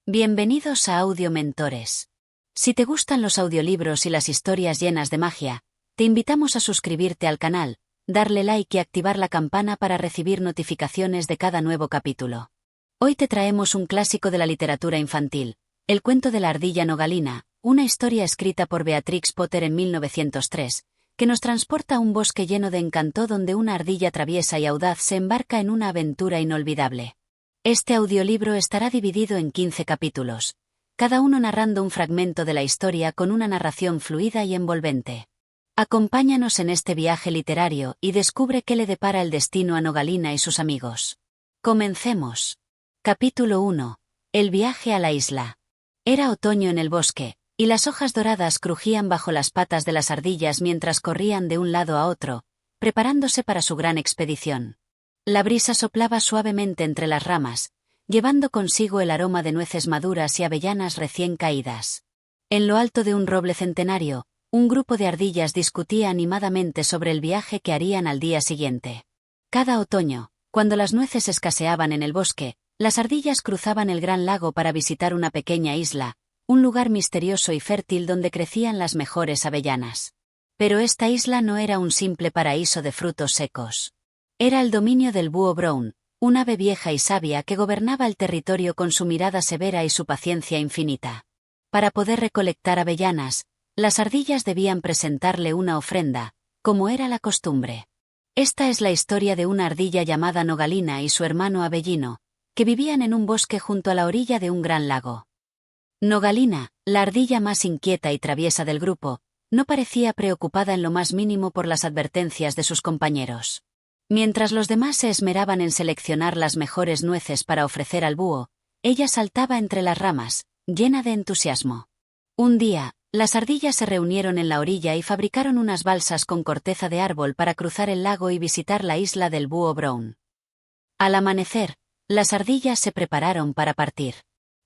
Bienvenidos a Audio Mentores. Si te gustan los audiolibros y las historias llenas de magia, te invitamos a suscribirte al canal, darle like y activar la campana para recibir notificaciones de cada nuevo capítulo. Hoy te traemos un clásico de la literatura infantil, El cuento de la ardilla Nogalina, una historia escrita por Beatrix Potter en 1903, que nos transporta a un bosque lleno de encanto donde una ardilla traviesa y audaz se embarca en una aventura inolvidable. Este audiolibro estará dividido en 15 capítulos, cada uno narrando un fragmento de la historia con una narración fluida y envolvente. Acompáñanos en este viaje literario y descubre qué le depara el destino a Nogalina y sus amigos. Comencemos. Capítulo 1. El viaje a la isla. Era otoño en el bosque, y las hojas doradas crujían bajo las patas de las ardillas mientras corrían de un lado a otro, preparándose para su gran expedición. La brisa soplaba suavemente entre las ramas, llevando consigo el aroma de nueces maduras y avellanas recién caídas. En lo alto de un roble centenario, un grupo de ardillas discutía animadamente sobre el viaje que harían al día siguiente. Cada otoño, cuando las nueces escaseaban en el bosque, las ardillas cruzaban el gran lago para visitar una pequeña isla, un lugar misterioso y fértil donde crecían las mejores avellanas. Pero esta isla no era un simple paraíso de frutos secos. Era el dominio del búho Brown, un ave vieja y sabia que gobernaba el territorio con su mirada severa y su paciencia infinita. Para poder recolectar avellanas, las ardillas debían presentarle una ofrenda, como era la costumbre. Esta es la historia de una ardilla llamada Nogalina y su hermano Avellino, que vivían en un bosque junto a la orilla de un gran lago. Nogalina, la ardilla más inquieta y traviesa del grupo, no parecía preocupada en lo más mínimo por las advertencias de sus compañeros. Mientras los demás se esmeraban en seleccionar las mejores nueces para ofrecer al búho, ella saltaba entre las ramas, llena de entusiasmo. Un día, las ardillas se reunieron en la orilla y fabricaron unas balsas con corteza de árbol para cruzar el lago y visitar la isla del búho Brown. Al amanecer, las ardillas se prepararon para partir.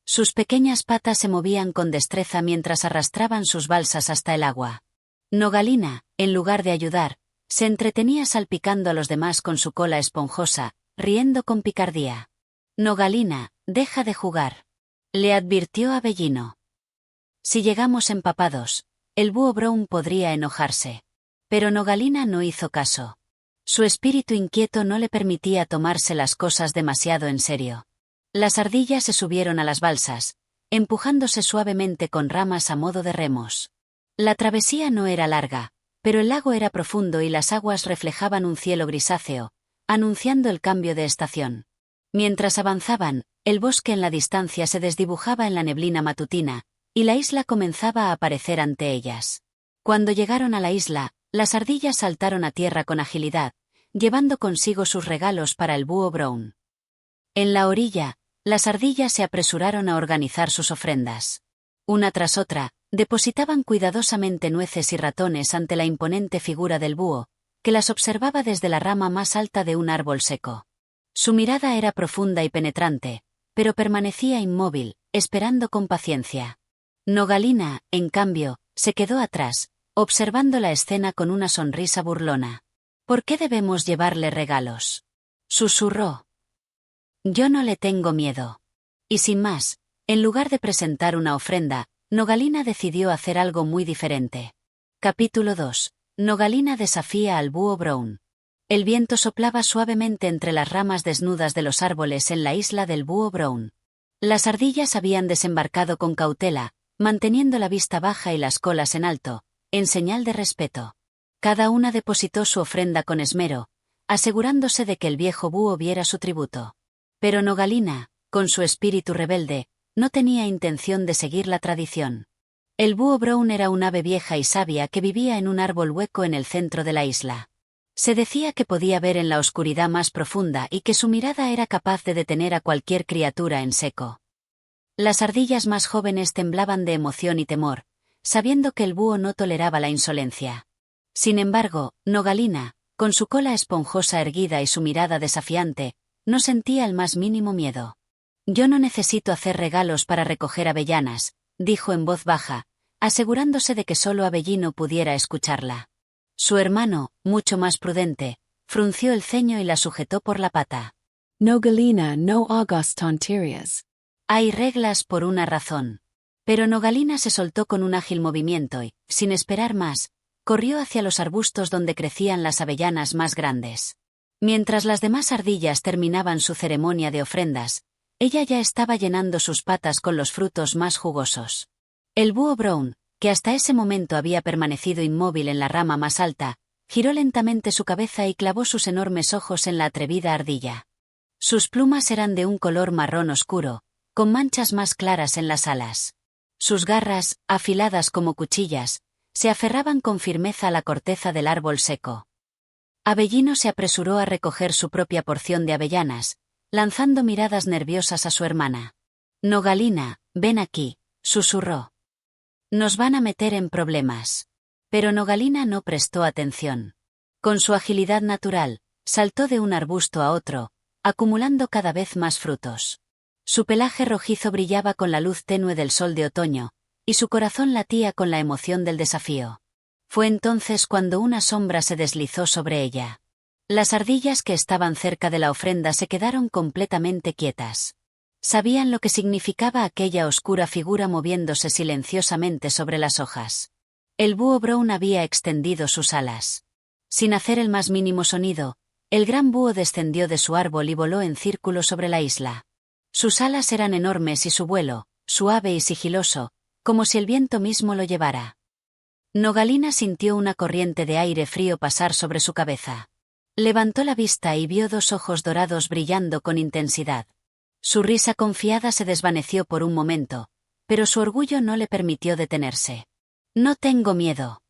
Sus pequeñas patas se movían con destreza mientras arrastraban sus balsas hasta el agua. Nogalina, en lugar de ayudar, se entretenía salpicando a los demás con su cola esponjosa, riendo con picardía. «Nogalina, deja de jugar», le advirtió Avellino. «Si llegamos empapados, el búho Brown podría enojarse». Pero Nogalina no hizo caso. Su espíritu inquieto no le permitía tomarse las cosas demasiado en serio. Las ardillas se subieron a las balsas, empujándose suavemente con ramas a modo de remos. La travesía no era larga, pero el lago era profundo y las aguas reflejaban un cielo grisáceo, anunciando el cambio de estación. Mientras avanzaban, el bosque en la distancia se desdibujaba en la neblina matutina, y la isla comenzaba a aparecer ante ellas. Cuando llegaron a la isla, las ardillas saltaron a tierra con agilidad, llevando consigo sus regalos para el búho Brown. En la orilla, las ardillas se apresuraron a organizar sus ofrendas. Una tras otra, depositaban cuidadosamente nueces y ratones ante la imponente figura del búho, que las observaba desde la rama más alta de un árbol seco. Su mirada era profunda y penetrante, pero permanecía inmóvil, esperando con paciencia. Nogalina, en cambio, se quedó atrás, observando la escena con una sonrisa burlona. «¿Por qué debemos llevarle regalos?», susurró. «Yo no le tengo miedo». Y sin más, en lugar de presentar una ofrenda, Nogalina decidió hacer algo muy diferente. Capítulo 2. Nogalina desafía al búho Brown. El viento soplaba suavemente entre las ramas desnudas de los árboles en la isla del búho Brown. Las ardillas habían desembarcado con cautela, manteniendo la vista baja y las colas en alto, en señal de respeto. Cada una depositó su ofrenda con esmero, asegurándose de que el viejo búho viera su tributo. Pero Nogalina, con su espíritu rebelde, no tenía intención de seguir la tradición. El búho Brown era un ave vieja y sabia que vivía en un árbol hueco en el centro de la isla. Se decía que podía ver en la oscuridad más profunda y que su mirada era capaz de detener a cualquier criatura en seco. Las ardillas más jóvenes temblaban de emoción y temor, sabiendo que el búho no toleraba la insolencia. Sin embargo, Nogalina, con su cola esponjosa erguida y su mirada desafiante, no sentía el más mínimo miedo. «Yo no necesito hacer regalos para recoger avellanas», dijo en voz baja, asegurándose de que solo Avellino pudiera escucharla. Su hermano, mucho más prudente, frunció el ceño y la sujetó por la pata. Nogalina no hagas tonterías. Hay reglas por una razón. Pero Nogalina se soltó con un ágil movimiento y, sin esperar más, corrió hacia los arbustos donde crecían las avellanas más grandes. Mientras las demás ardillas terminaban su ceremonia de ofrendas, ella ya estaba llenando sus patas con los frutos más jugosos. El búho Brown, que hasta ese momento había permanecido inmóvil en la rama más alta, giró lentamente su cabeza y clavó sus enormes ojos en la atrevida ardilla. Sus plumas eran de un color marrón oscuro, con manchas más claras en las alas. Sus garras, afiladas como cuchillas, se aferraban con firmeza a la corteza del árbol seco. Avellino se apresuró a recoger su propia porción de avellanas, lanzando miradas nerviosas a su hermana. Nogalina, ven aquí, susurró. Nos van a meter en problemas. Pero Nogalina no prestó atención. Con su agilidad natural, saltó de un arbusto a otro, acumulando cada vez más frutos. Su pelaje rojizo brillaba con la luz tenue del sol de otoño, y su corazón latía con la emoción del desafío. Fue entonces cuando una sombra se deslizó sobre ella. Las ardillas que estaban cerca de la ofrenda se quedaron completamente quietas. Sabían lo que significaba aquella oscura figura moviéndose silenciosamente sobre las hojas. El búho Brown había extendido sus alas. Sin hacer el más mínimo sonido, el gran búho descendió de su árbol y voló en círculo sobre la isla. Sus alas eran enormes y su vuelo, suave y sigiloso, como si el viento mismo lo llevara. Nogalina sintió una corriente de aire frío pasar sobre su cabeza. Levantó la vista y vio dos ojos dorados brillando con intensidad. Su risa confiada se desvaneció por un momento, pero su orgullo no le permitió detenerse. No tengo miedo,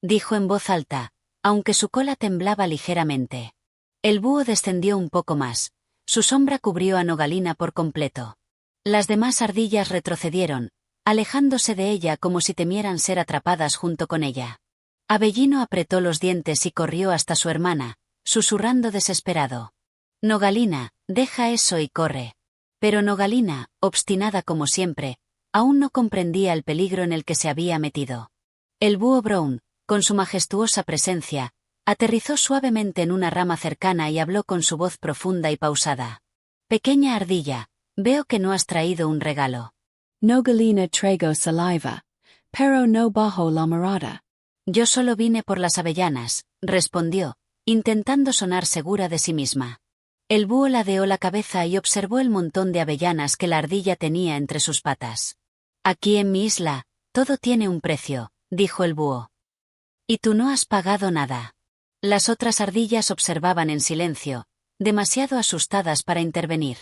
dijo en voz alta, aunque su cola temblaba ligeramente. El búho descendió un poco más. Su sombra cubrió a Nogalina por completo. Las demás ardillas retrocedieron, alejándose de ella como si temieran ser atrapadas junto con ella. Avellino apretó los dientes y corrió hasta su hermana, susurrando desesperado. Nogalina, deja eso y corre. Pero Nogalina, obstinada como siempre, aún no comprendía el peligro en el que se había metido. El búho Brown, con su majestuosa presencia, aterrizó suavemente en una rama cercana y habló con su voz profunda y pausada. Pequeña ardilla, veo que no has traído un regalo. Nogalina traigo saliva, pero no bajo la mirada. Yo solo vine por las avellanas, respondió, intentando sonar segura de sí misma. El búho ladeó la cabeza y observó el montón de avellanas que la ardilla tenía entre sus patas. Aquí en mi isla, todo tiene un precio, dijo el búho. Y tú no has pagado nada. Las otras ardillas observaban en silencio, demasiado asustadas para intervenir.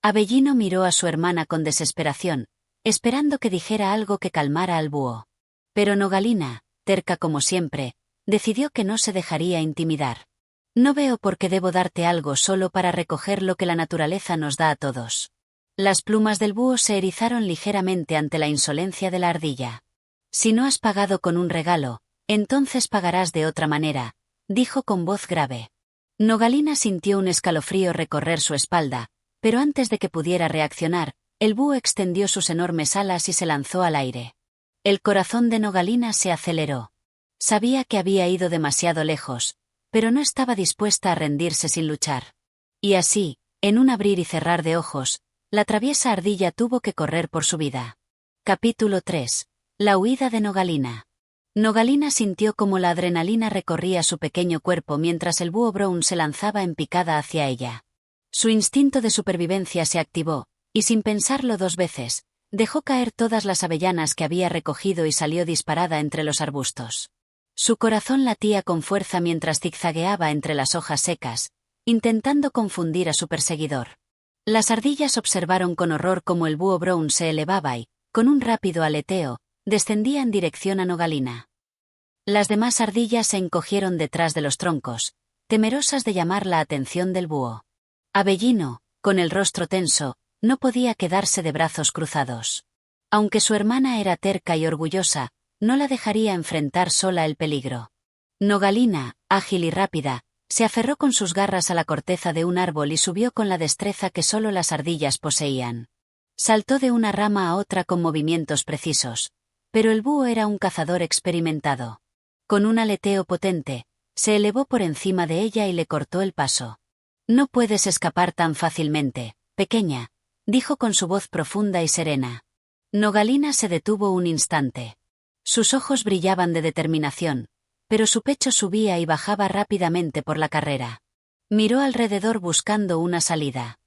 Avellino miró a su hermana con desesperación, esperando que dijera algo que calmara al búho. Pero Nogalina, terca como siempre, decidió que no se dejaría intimidar. No veo por qué debo darte algo solo para recoger lo que la naturaleza nos da a todos. Las plumas del búho se erizaron ligeramente ante la insolencia de la ardilla. Si no has pagado con un regalo, entonces pagarás de otra manera, dijo con voz grave. Nogalina sintió un escalofrío recorrer su espalda, pero antes de que pudiera reaccionar, el búho extendió sus enormes alas y se lanzó al aire. El corazón de Nogalina se aceleró. Sabía que había ido demasiado lejos, pero no estaba dispuesta a rendirse sin luchar. Y así, en un abrir y cerrar de ojos, la traviesa ardilla tuvo que correr por su vida. Capítulo 3. La huida de Nogalina. Nogalina sintió como la adrenalina recorría su pequeño cuerpo mientras el búho Brown se lanzaba en picada hacia ella. Su instinto de supervivencia se activó, y sin pensarlo dos veces, dejó caer todas las avellanas que había recogido y salió disparada entre los arbustos. Su corazón latía con fuerza mientras zigzagueaba entre las hojas secas, intentando confundir a su perseguidor. Las ardillas observaron con horror cómo el búho Brown se elevaba y, con un rápido aleteo, descendía en dirección a Nogalina. Las demás ardillas se encogieron detrás de los troncos, temerosas de llamar la atención del búho. Avellino, con el rostro tenso, no podía quedarse de brazos cruzados. Aunque su hermana era terca y orgullosa, no la dejaría enfrentar sola el peligro. Nogalina, ágil y rápida, se aferró con sus garras a la corteza de un árbol y subió con la destreza que solo las ardillas poseían. Saltó de una rama a otra con movimientos precisos, pero el búho era un cazador experimentado. Con un aleteo potente, se elevó por encima de ella y le cortó el paso. No puedes escapar tan fácilmente, pequeña, dijo con su voz profunda y serena. Nogalina se detuvo un instante. Sus ojos brillaban de determinación, pero su pecho subía y bajaba rápidamente por la carrera. Miró alrededor buscando una salida.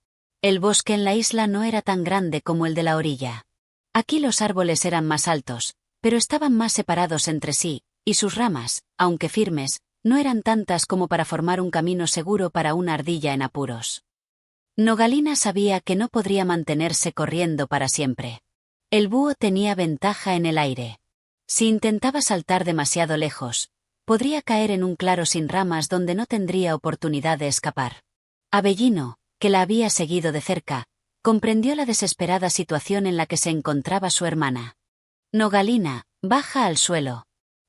El bosque en la isla no era tan grande como el de la orilla. Aquí los árboles eran más altos, pero estaban más separados entre sí, y sus ramas, aunque firmes, no eran tantas como para formar un camino seguro para una ardilla en apuros. Nogalina sabía que no podría mantenerse corriendo para siempre. El búho tenía ventaja en el aire. Si intentaba saltar demasiado lejos, podría caer en un claro sin ramas donde no tendría oportunidad de escapar. Avellino, que la había seguido de cerca, comprendió la desesperada situación en la que se encontraba su hermana. Nogalina, baja al suelo,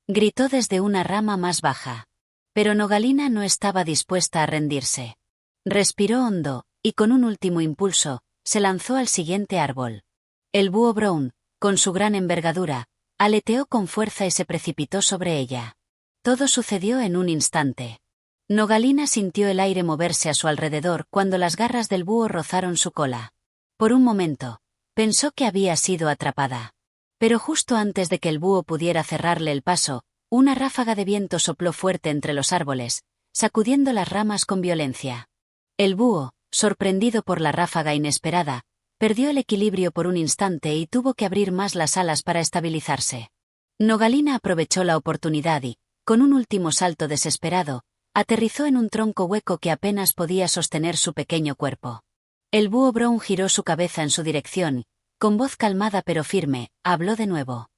gritó desde una rama más baja. Pero Nogalina no estaba dispuesta a rendirse. Respiró hondo, y con un último impulso, se lanzó al siguiente árbol. El búho Brown, con su gran envergadura, aleteó con fuerza y se precipitó sobre ella. Todo sucedió en un instante. Nogalina sintió el aire moverse a su alrededor cuando las garras del búho rozaron su cola. Por un momento, pensó que había sido atrapada. Pero justo antes de que el búho pudiera cerrarle el paso, una ráfaga de viento sopló fuerte entre los árboles, sacudiendo las ramas con violencia. El búho, sorprendido por la ráfaga inesperada, perdió el equilibrio por un instante y tuvo que abrir más las alas para estabilizarse. Nogalina aprovechó la oportunidad y, con un último salto desesperado, aterrizó en un tronco hueco que apenas podía sostener su pequeño cuerpo. El búho Brown giró su cabeza en su dirección, con voz calmada pero firme, habló de nuevo.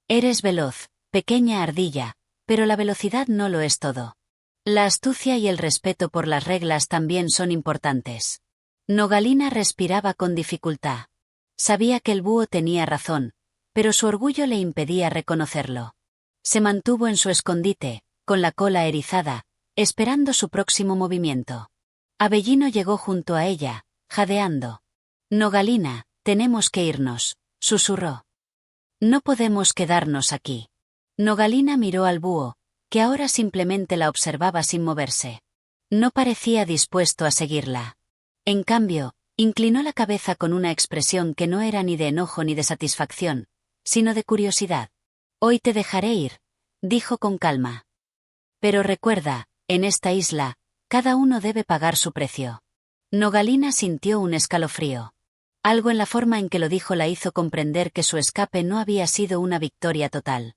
Eres veloz, pequeña ardilla, pero la velocidad no lo es todo. La astucia y el respeto por las reglas también son importantes. Nogalina respiraba con dificultad. Sabía que el búho tenía razón, pero su orgullo le impedía reconocerlo. Se mantuvo en su escondite, con la cola erizada, esperando su próximo movimiento. Avellino llegó junto a ella, jadeando. Nogalina, tenemos que irnos, susurró. No podemos quedarnos aquí. Nogalina miró al búho, que ahora simplemente la observaba sin moverse. No parecía dispuesto a seguirla. En cambio, inclinó la cabeza con una expresión que no era ni de enojo ni de satisfacción, sino de curiosidad. Hoy te dejaré ir, dijo con calma. Pero recuerda, en esta isla, cada uno debe pagar su precio. Nogalina sintió un escalofrío. Algo en la forma en que lo dijo la hizo comprender que su escape no había sido una victoria total.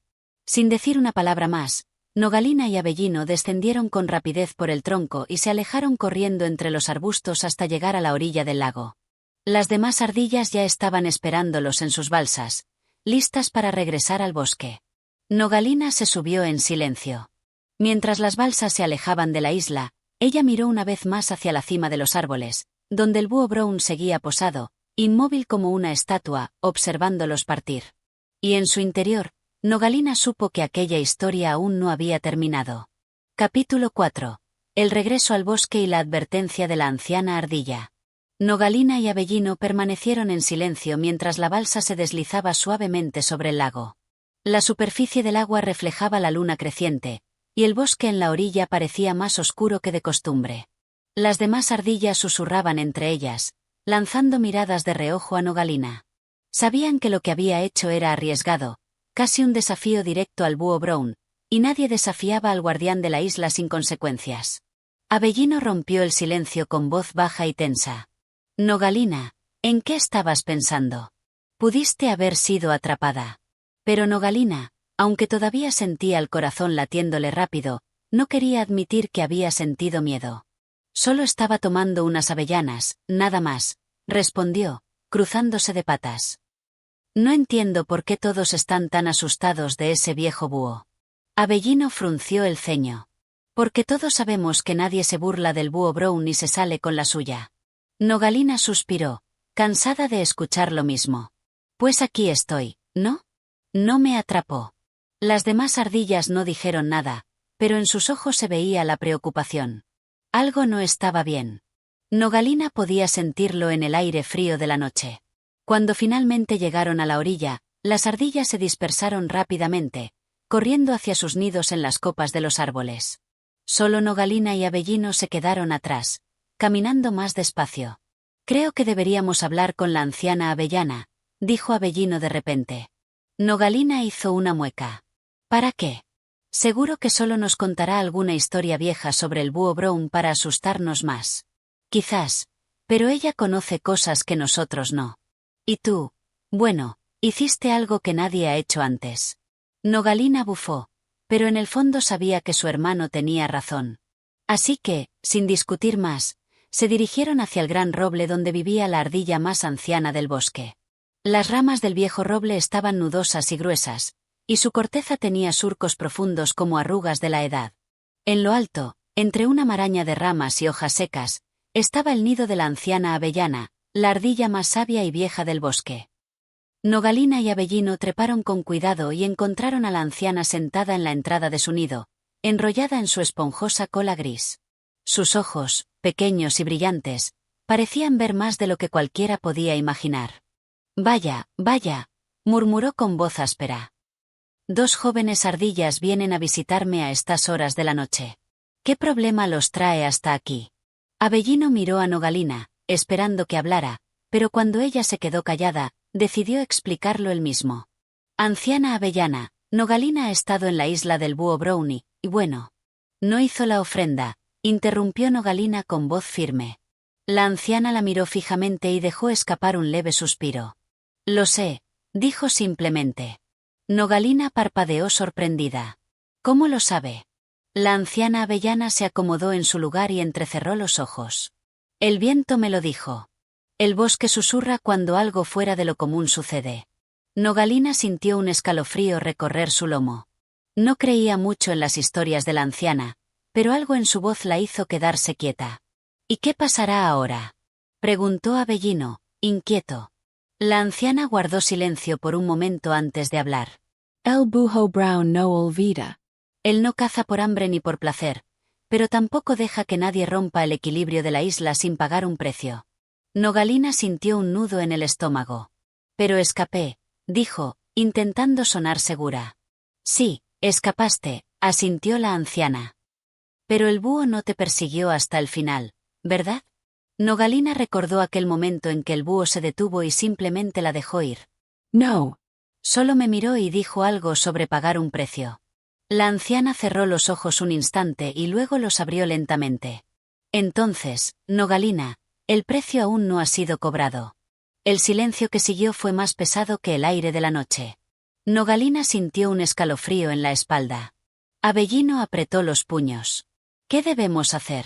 Sin decir una palabra más, Nogalina y Avellino descendieron con rapidez por el tronco y se alejaron corriendo entre los arbustos hasta llegar a la orilla del lago. Las demás ardillas ya estaban esperándolos en sus balsas, listas para regresar al bosque. Nogalina se subió en silencio. Mientras las balsas se alejaban de la isla, ella miró una vez más hacia la cima de los árboles, donde el búho Brown seguía posado, inmóvil como una estatua, observándolos partir. Y en su interior, Nogalina supo que aquella historia aún no había terminado. Capítulo 4. El regreso al bosque y la advertencia de la anciana ardilla. Nogalina y Avellino permanecieron en silencio mientras la balsa se deslizaba suavemente sobre el lago. La superficie del agua reflejaba la luna creciente, y el bosque en la orilla parecía más oscuro que de costumbre. Las demás ardillas susurraban entre ellas, lanzando miradas de reojo a Nogalina. Sabían que lo que había hecho era arriesgado, casi un desafío directo al búho Brown, y nadie desafiaba al guardián de la isla sin consecuencias. Avellino rompió el silencio con voz baja y tensa. Nogalina, ¿en qué estabas pensando? Pudiste haber sido atrapada. Pero Nogalina, aunque todavía sentía el corazón latiéndole rápido, no quería admitir que había sentido miedo. Solo estaba tomando unas avellanas, nada más, respondió, cruzándose de patas. No entiendo por qué todos están tan asustados de ese viejo búho. Avellino frunció el ceño. Porque todos sabemos que nadie se burla del búho Brown ni se sale con la suya. Nogalina suspiró, cansada de escuchar lo mismo. Pues aquí estoy, ¿no? No me atrapó. Las demás ardillas no dijeron nada, pero en sus ojos se veía la preocupación. Algo no estaba bien. Nogalina podía sentirlo en el aire frío de la noche. Cuando finalmente llegaron a la orilla, las ardillas se dispersaron rápidamente, corriendo hacia sus nidos en las copas de los árboles. Solo Nogalina y Avellino se quedaron atrás, caminando más despacio. Creo que deberíamos hablar con la anciana avellana, dijo Avellino de repente. Nogalina hizo una mueca. ¿Para qué? Seguro que solo nos contará alguna historia vieja sobre el búho Brown para asustarnos más. Quizás, pero ella conoce cosas que nosotros no. ¿Y tú? Bueno, hiciste algo que nadie ha hecho antes. Nogalina bufó, pero en el fondo sabía que su hermano tenía razón. Así que, sin discutir más, se dirigieron hacia el gran roble donde vivía la ardilla más anciana del bosque. Las ramas del viejo roble estaban nudosas y gruesas, y su corteza tenía surcos profundos como arrugas de la edad. En lo alto, entre una maraña de ramas y hojas secas, estaba el nido de la anciana avellana, la ardilla más sabia y vieja del bosque. Nogalina y Avellino treparon con cuidado y encontraron a la anciana sentada en la entrada de su nido, enrollada en su esponjosa cola gris. Sus ojos, pequeños y brillantes, parecían ver más de lo que cualquiera podía imaginar. Vaya, vaya, murmuró con voz áspera. 2 jóvenes ardillas vienen a visitarme a estas horas de la noche. ¿Qué problema los trae hasta aquí? Avellino miró a Nogalina, esperando que hablara, pero cuando ella se quedó callada, decidió explicarlo él mismo. Anciana avellana, Nogalina ha estado en la isla del búho Brownie, y bueno. No hizo la ofrenda, interrumpió Nogalina con voz firme. La anciana la miró fijamente y dejó escapar un leve suspiro. Lo sé, dijo simplemente. Nogalina parpadeó sorprendida. ¿Cómo lo sabe? La anciana avellana se acomodó en su lugar y entrecerró los ojos. El viento me lo dijo. El bosque susurra cuando algo fuera de lo común sucede. Nogalina sintió un escalofrío recorrer su lomo. No creía mucho en las historias de la anciana, pero algo en su voz la hizo quedarse quieta. ¿Y qué pasará ahora? Preguntó Avellino, inquieto. La anciana guardó silencio por un momento antes de hablar. El búho brown no olvida. Él no caza por hambre ni por placer, pero tampoco deja que nadie rompa el equilibrio de la isla sin pagar un precio. Nogalina sintió un nudo en el estómago. Pero escapé, dijo, intentando sonar segura. Sí, escapaste, asintió la anciana. Pero el búho no te persiguió hasta el final, ¿verdad? Nogalina recordó aquel momento en que el búho se detuvo y simplemente la dejó ir. No. Solo me miró y dijo algo sobre pagar un precio. La anciana cerró los ojos un instante y luego los abrió lentamente. Entonces, Nogalina, el precio aún no ha sido cobrado. El silencio que siguió fue más pesado que el aire de la noche. Nogalina sintió un escalofrío en la espalda. Avellino apretó los puños. ¿Qué debemos hacer?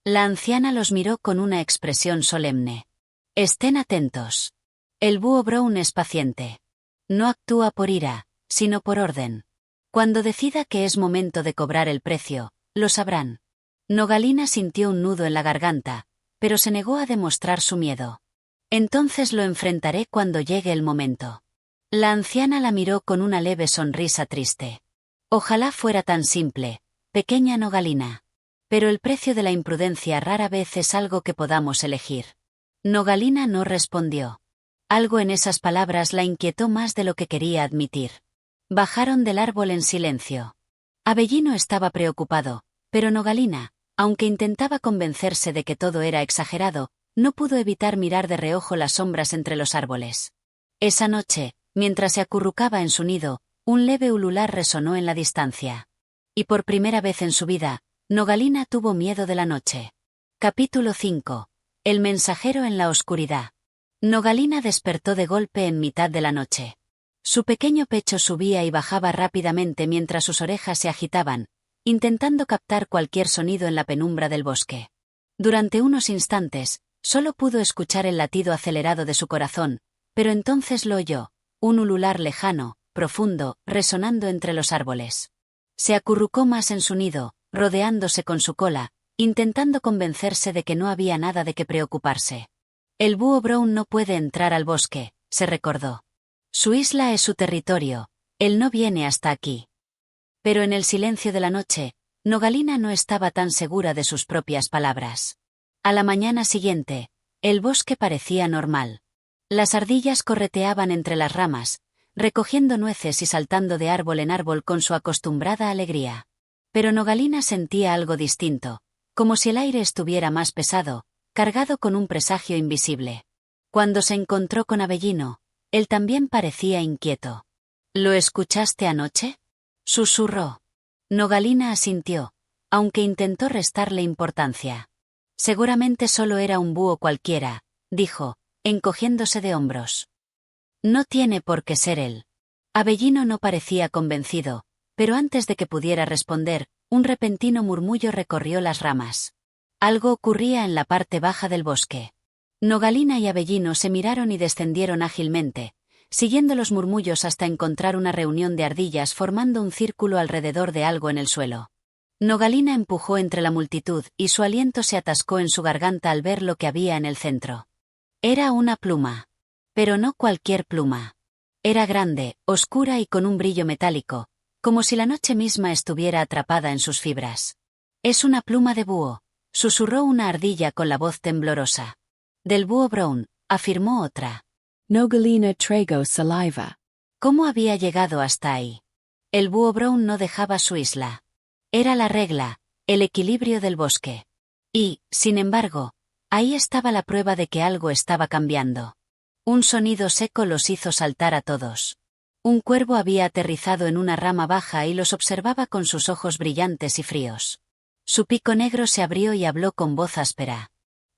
La anciana los miró con una expresión solemne. Estén atentos. El búho Brown es paciente. No actúa por ira, sino por orden. Cuando decida que es momento de cobrar el precio, lo sabrán. Nogalina sintió un nudo en la garganta, pero se negó a demostrar su miedo. Entonces lo enfrentaré cuando llegue el momento. La anciana la miró con una leve sonrisa triste. Ojalá fuera tan simple, pequeña Nogalina. Pero el precio de la imprudencia rara vez es algo que podamos elegir. Nogalina no respondió. Algo en esas palabras la inquietó más de lo que quería admitir. Bajaron del árbol en silencio. Avellino estaba preocupado, pero Nogalina, aunque intentaba convencerse de que todo era exagerado, no pudo evitar mirar de reojo las sombras entre los árboles. Esa noche, mientras se acurrucaba en su nido, un leve ulular resonó en la distancia. Y por primera vez en su vida, Nogalina tuvo miedo de la noche. Capítulo 5. El mensajero en la oscuridad. Nogalina despertó de golpe en mitad de la noche. Su pequeño pecho subía y bajaba rápidamente mientras sus orejas se agitaban, intentando captar cualquier sonido en la penumbra del bosque. Durante unos instantes, solo pudo escuchar el latido acelerado de su corazón, pero entonces lo oyó, un ulular lejano, profundo, resonando entre los árboles. Se acurrucó más en su nido, rodeándose con su cola, intentando convencerse de que no había nada de qué preocuparse. El búho Brown no puede entrar al bosque, se recordó. Su isla es su territorio, él no viene hasta aquí. Pero en el silencio de la noche, Nogalina no estaba tan segura de sus propias palabras. A la mañana siguiente, el bosque parecía normal. Las ardillas correteaban entre las ramas, recogiendo nueces y saltando de árbol en árbol con su acostumbrada alegría. Pero Nogalina sentía algo distinto, como si el aire estuviera más pesado, cargado con un presagio invisible. Cuando se encontró con Avellino, él también parecía inquieto. ¿Lo escuchaste anoche?, susurró. Nogalina asintió, aunque intentó restarle importancia. Seguramente solo era un búho cualquiera, dijo, encogiéndose de hombros. No tiene por qué ser él. Avellino no parecía convencido, pero antes de que pudiera responder, un repentino murmullo recorrió las ramas. Algo ocurría en la parte baja del bosque. Nogalina y Avellino se miraron y descendieron ágilmente, siguiendo los murmullos hasta encontrar una reunión de ardillas formando un círculo alrededor de algo en el suelo. Nogalina empujó entre la multitud y su aliento se atascó en su garganta al ver lo que había en el centro. Era una pluma. Pero no cualquier pluma. Era grande, oscura y con un brillo metálico, como si la noche misma estuviera atrapada en sus fibras. «Es una pluma de búho», susurró una ardilla con la voz temblorosa. «Del búho Brown», afirmó otra. Nogalina trago saliva. ¿Cómo había llegado hasta ahí? El búho Brown no dejaba su isla. Era la regla, el equilibrio del bosque. Y, sin embargo, ahí estaba la prueba de que algo estaba cambiando. Un sonido seco los hizo saltar a todos. Un cuervo había aterrizado en una rama baja y los observaba con sus ojos brillantes y fríos. Su pico negro se abrió y habló con voz áspera.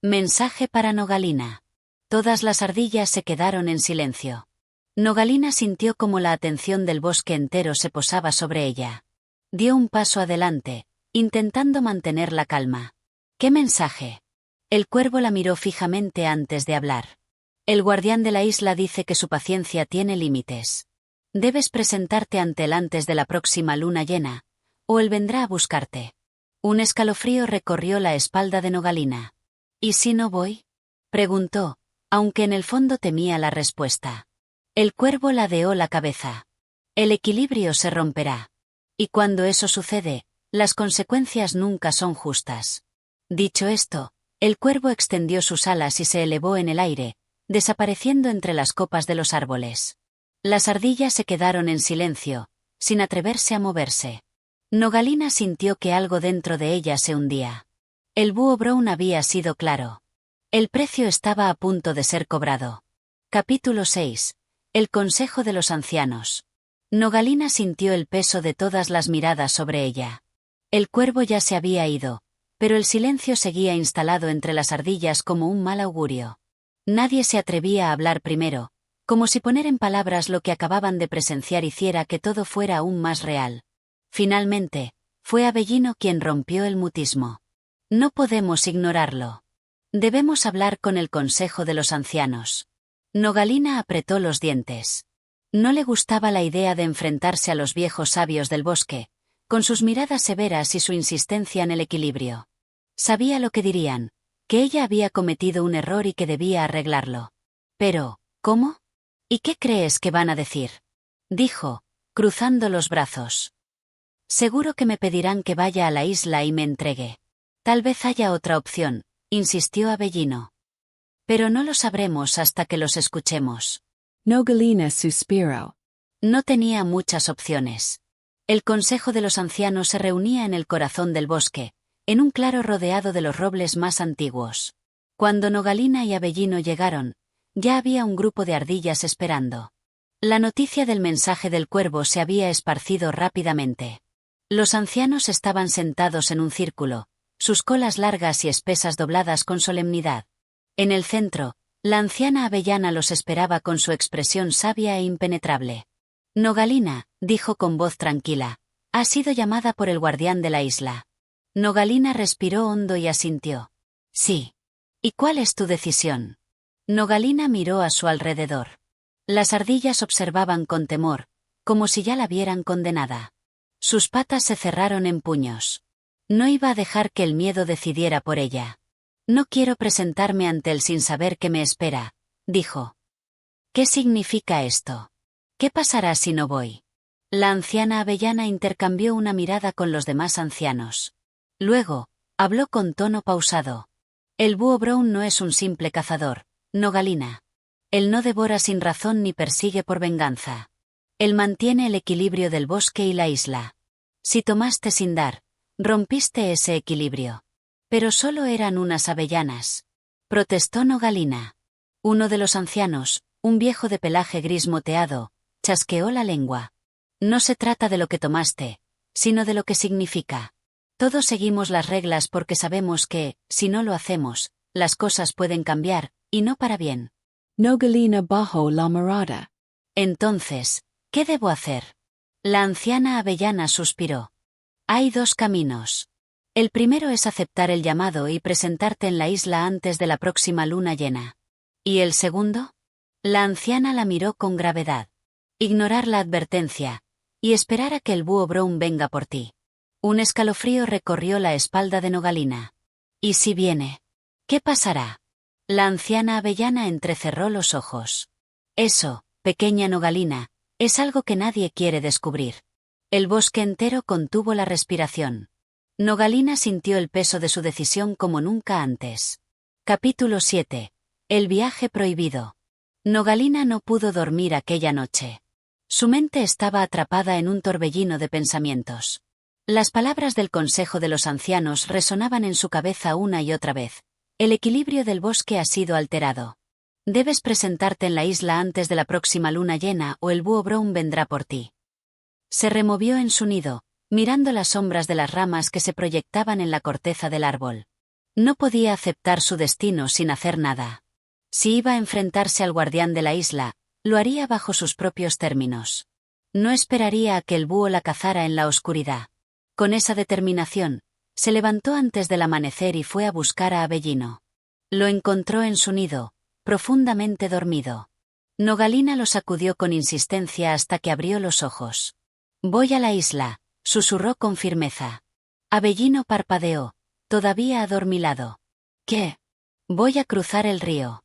Mensaje para Nogalina. Todas las ardillas se quedaron en silencio. Nogalina sintió como la atención del bosque entero se posaba sobre ella. Dio un paso adelante, intentando mantener la calma. ¿Qué mensaje? El cuervo la miró fijamente antes de hablar. El guardián de la isla dice que su paciencia tiene límites. Debes presentarte ante él antes de la próxima luna llena, o él vendrá a buscarte. Un escalofrío recorrió la espalda de Nogalina. ¿Y si no voy?, preguntó, aunque en el fondo temía la respuesta. El cuervo ladeó la cabeza. El equilibrio se romperá. Y cuando eso sucede, las consecuencias nunca son justas. Dicho esto, el cuervo extendió sus alas y se elevó en el aire, desapareciendo entre las copas de los árboles. Las ardillas se quedaron en silencio, sin atreverse a moverse. Nogalina sintió que algo dentro de ella se hundía. El búho Brown había sido claro. El precio estaba a punto de ser cobrado. Capítulo 6. El consejo de los ancianos. Nogalina sintió el peso de todas las miradas sobre ella. El cuervo ya se había ido, pero el silencio seguía instalado entre las ardillas como un mal augurio. Nadie se atrevía a hablar primero, como si poner en palabras lo que acababan de presenciar hiciera que todo fuera aún más real. Finalmente, fue Avellino quien rompió el mutismo. No podemos ignorarlo. Debemos hablar con el consejo de los ancianos. Nogalina apretó los dientes. No le gustaba la idea de enfrentarse a los viejos sabios del bosque, con sus miradas severas y su insistencia en el equilibrio. Sabía lo que dirían, que ella había cometido un error y que debía arreglarlo. Pero, ¿cómo? ¿Y qué crees que van a decir?, dijo, cruzando los brazos. Seguro que me pedirán que vaya a la isla y me entregue. Tal vez haya otra opción, insistió Avellino. Pero no lo sabremos hasta que los escuchemos. Nogalina suspiró. No tenía muchas opciones. El consejo de los ancianos se reunía en el corazón del bosque, en un claro rodeado de los robles más antiguos. Cuando Nogalina y Avellino llegaron, ya había un grupo de ardillas esperando. La noticia del mensaje del cuervo se había esparcido rápidamente. Los ancianos estaban sentados en un círculo, sus colas largas y espesas dobladas con solemnidad. En el centro, la anciana avellana los esperaba con su expresión sabia e impenetrable. Nogalina, dijo con voz tranquila, ha sido llamada por el guardián de la isla. Nogalina respiró hondo y asintió. Sí. ¿Y cuál es tu decisión? Nogalina miró a su alrededor. Las ardillas observaban con temor, como si ya la vieran condenada. Sus patas se cerraron en puños. No iba a dejar que el miedo decidiera por ella. No quiero presentarme ante él sin saber qué me espera, dijo. ¿Qué significa esto? ¿Qué pasará si no voy? La anciana avellana intercambió una mirada con los demás ancianos. Luego, habló con tono pausado. El búho Brown no es un simple cazador, Nogalina. Él no devora sin razón ni persigue por venganza. Él mantiene el equilibrio del bosque y la isla. Si tomaste sin dar, rompiste ese equilibrio. Pero solo eran unas avellanas. protestó Nogalina. Uno de los ancianos, un viejo de pelaje gris moteado, chasqueó la lengua. No se trata de lo que tomaste, sino de lo que significa. Todos seguimos las reglas porque sabemos que, si no lo hacemos, las cosas pueden cambiar, y no para bien. Nogalina bajó la mirada. Entonces, ¿qué debo hacer? La anciana avellana suspiró. Hay dos caminos. El primero es aceptar el llamado y presentarte en la isla antes de la próxima luna llena. ¿Y el segundo? La anciana la miró con gravedad. Ignorar la advertencia, y esperar a que el búho Brown venga por ti. Un escalofrío recorrió la espalda de Nogalina. ¿Y si viene? ¿Qué pasará? La anciana avellana entrecerró los ojos. Eso, pequeña Nogalina, es algo que nadie quiere descubrir. El bosque entero contuvo la respiración. Nogalina sintió el peso de su decisión como nunca antes. Capítulo 7. El viaje prohibido. Nogalina no pudo dormir aquella noche. Su mente estaba atrapada en un torbellino de pensamientos. Las palabras del consejo de los ancianos resonaban en su cabeza una y otra vez. El equilibrio del bosque ha sido alterado. Debes presentarte en la isla antes de la próxima luna llena o el búho Brown vendrá por ti. Se removió en su nido, mirando las sombras de las ramas que se proyectaban en la corteza del árbol. No podía aceptar su destino sin hacer nada. Si iba a enfrentarse al guardián de la isla, lo haría bajo sus propios términos. No esperaría a que el búho la cazara en la oscuridad. Con esa determinación, se levantó antes del amanecer y fue a buscar a Avellino. Lo encontró en su nido, profundamente dormido. Nogalina lo sacudió con insistencia hasta que abrió los ojos. «Voy a la isla», susurró con firmeza. Avellino parpadeó, todavía adormilado. «¿Qué?» «Voy a cruzar el río.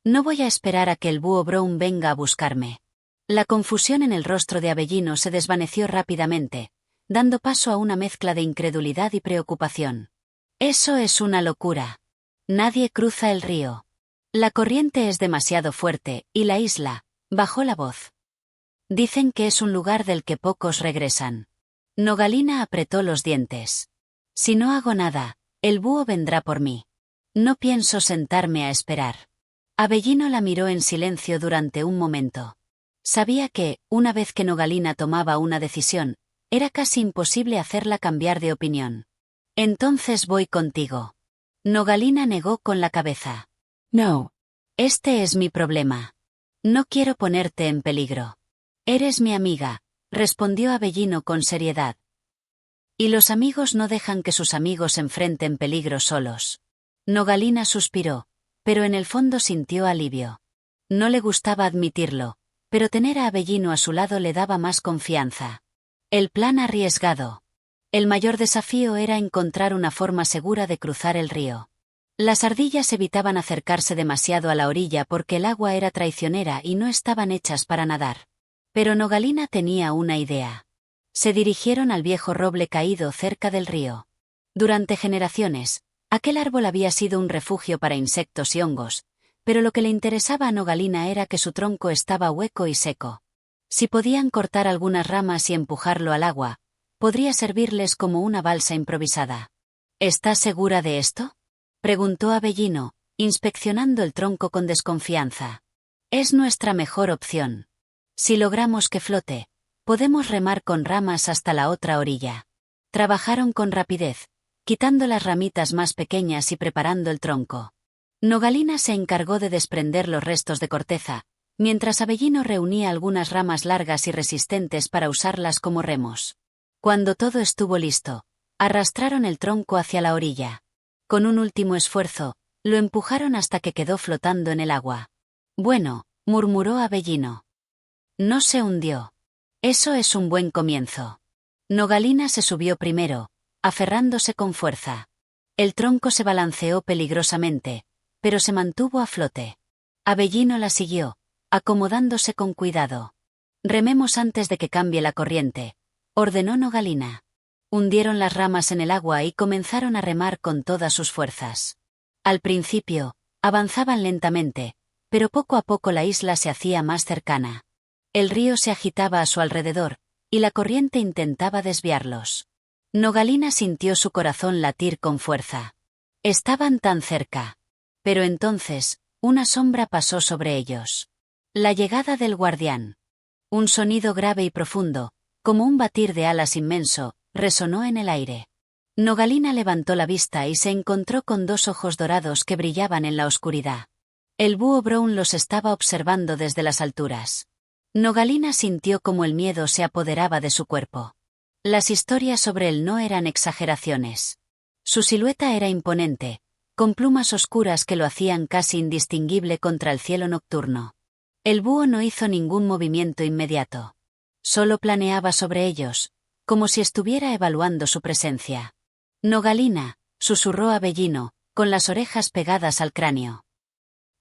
No voy a esperar a que el búho Brown venga a buscarme». La confusión en el rostro de Avellino se desvaneció rápidamente, dando paso a una mezcla de incredulidad y preocupación. «Eso es una locura. Nadie cruza el río. La corriente es demasiado fuerte, y la isla», bajó la voz. «Dicen que es un lugar del que pocos regresan». Nogalina apretó los dientes. «Si no hago nada, el búho vendrá por mí. No pienso sentarme a esperar». Avellino la miró en silencio durante un momento. Sabía que, una vez que Nogalina tomaba una decisión, era casi imposible hacerla cambiar de opinión. «Entonces voy contigo». Nogalina negó con la cabeza. «No». «Este es mi problema. No quiero ponerte en peligro». «Eres mi amiga», respondió Avellino con seriedad. «Y los amigos no dejan que sus amigos enfrenten peligros solos». Nogalina suspiró, pero en el fondo sintió alivio. No le gustaba admitirlo, pero tener a Avellino a su lado le daba más confianza. El plan arriesgado. El mayor desafío era encontrar una forma segura de cruzar el río. Las ardillas evitaban acercarse demasiado a la orilla porque el agua era traicionera y no estaban hechas para nadar. Pero Nogalina tenía una idea. Se dirigieron al viejo roble caído cerca del río. Durante generaciones, aquel árbol había sido un refugio para insectos y hongos, pero lo que le interesaba a Nogalina era que su tronco estaba hueco y seco. Si podían cortar algunas ramas y empujarlo al agua, podría servirles como una balsa improvisada. «¿Estás segura de esto?», preguntó Avellino, inspeccionando el tronco con desconfianza. «Es nuestra mejor opción. Si logramos que flote, podemos remar con ramas hasta la otra orilla». Trabajaron con rapidez, quitando las ramitas más pequeñas y preparando el tronco. Nogalina se encargó de desprender los restos de corteza, mientras Avellino reunía algunas ramas largas y resistentes para usarlas como remos. Cuando todo estuvo listo, arrastraron el tronco hacia la orilla. Con un último esfuerzo, lo empujaron hasta que quedó flotando en el agua. «Bueno», murmuró Avellino. No se hundió. Eso es un buen comienzo. Nogalina se subió primero, aferrándose con fuerza. El tronco se balanceó peligrosamente, pero se mantuvo a flote. Avellino la siguió, acomodándose con cuidado. «Rememos antes de que cambie la corriente», ordenó Nogalina. Hundieron las ramas en el agua y comenzaron a remar con todas sus fuerzas. Al principio, avanzaban lentamente, pero poco a poco la isla se hacía más cercana. El río se agitaba a su alrededor, y la corriente intentaba desviarlos. Nogalina sintió su corazón latir con fuerza. Estaban tan cerca. Pero entonces, una sombra pasó sobre ellos. La llegada del guardián. Un sonido grave y profundo, como un batir de alas inmenso, resonó en el aire. Nogalina levantó la vista y se encontró con dos ojos dorados que brillaban en la oscuridad. El búho Brown los estaba observando desde las alturas. Nogalina sintió como el miedo se apoderaba de su cuerpo. Las historias sobre él no eran exageraciones. Su silueta era imponente, con plumas oscuras que lo hacían casi indistinguible contra el cielo nocturno. El búho no hizo ningún movimiento inmediato. Solo planeaba sobre ellos, como si estuviera evaluando su presencia. Nogalina, susurró Avellino, con las orejas pegadas al cráneo.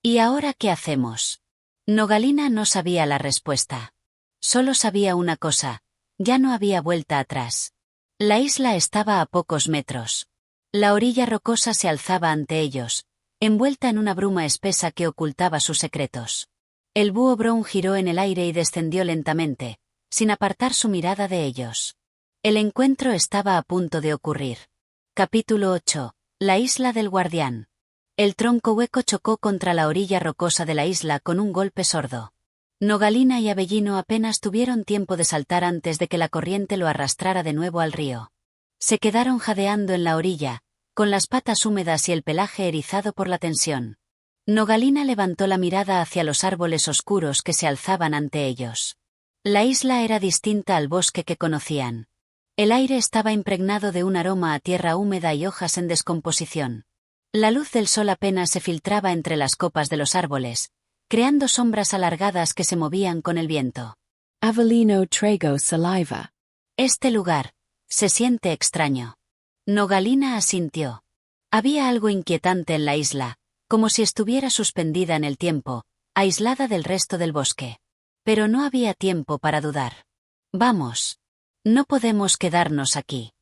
¿Y ahora qué hacemos? Nogalina no sabía la respuesta. Solo sabía una cosa, ya no había vuelta atrás. La isla estaba a pocos metros. La orilla rocosa se alzaba ante ellos, envuelta en una bruma espesa que ocultaba sus secretos. El búho Brown giró en el aire y descendió lentamente, sin apartar su mirada de ellos. El encuentro estaba a punto de ocurrir. Capítulo 8. La isla del guardián. El tronco hueco chocó contra la orilla rocosa de la isla con un golpe sordo. Nogalina y Avellino apenas tuvieron tiempo de saltar antes de que la corriente lo arrastrara de nuevo al río. Se quedaron jadeando en la orilla, con las patas húmedas y el pelaje erizado por la tensión. Nogalina levantó la mirada hacia los árboles oscuros que se alzaban ante ellos. La isla era distinta al bosque que conocían. El aire estaba impregnado de un aroma a tierra húmeda y hojas en descomposición. La luz del sol apenas se filtraba entre las copas de los árboles, creando sombras alargadas que se movían con el viento. Avellino trago saliva. Este lugar se siente extraño. Nogalina asintió. Había algo inquietante en la isla, como si estuviera suspendida en el tiempo, aislada del resto del bosque. Pero no había tiempo para dudar. Vamos. No podemos quedarnos aquí.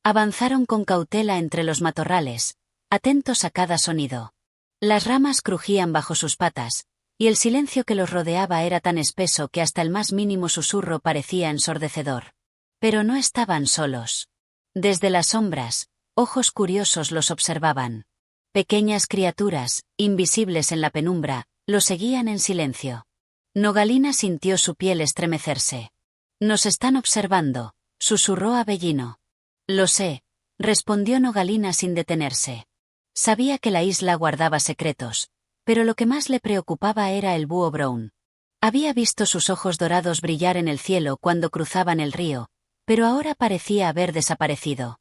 Avanzaron con cautela entre los matorrales, atentos a cada sonido. Las ramas crujían bajo sus patas, y el silencio que los rodeaba era tan espeso que hasta el más mínimo susurro parecía ensordecedor. Pero no estaban solos. Desde las sombras, ojos curiosos los observaban. Pequeñas criaturas, invisibles en la penumbra, los seguían en silencio. Nogalina sintió su piel estremecerse. «Nos están observando», susurró Avellino. «Lo sé», respondió Nogalina sin detenerse. Sabía que la isla guardaba secretos, pero lo que más le preocupaba era el búho Brown. Había visto sus ojos dorados brillar en el cielo cuando cruzaban el río, pero ahora parecía haber desaparecido.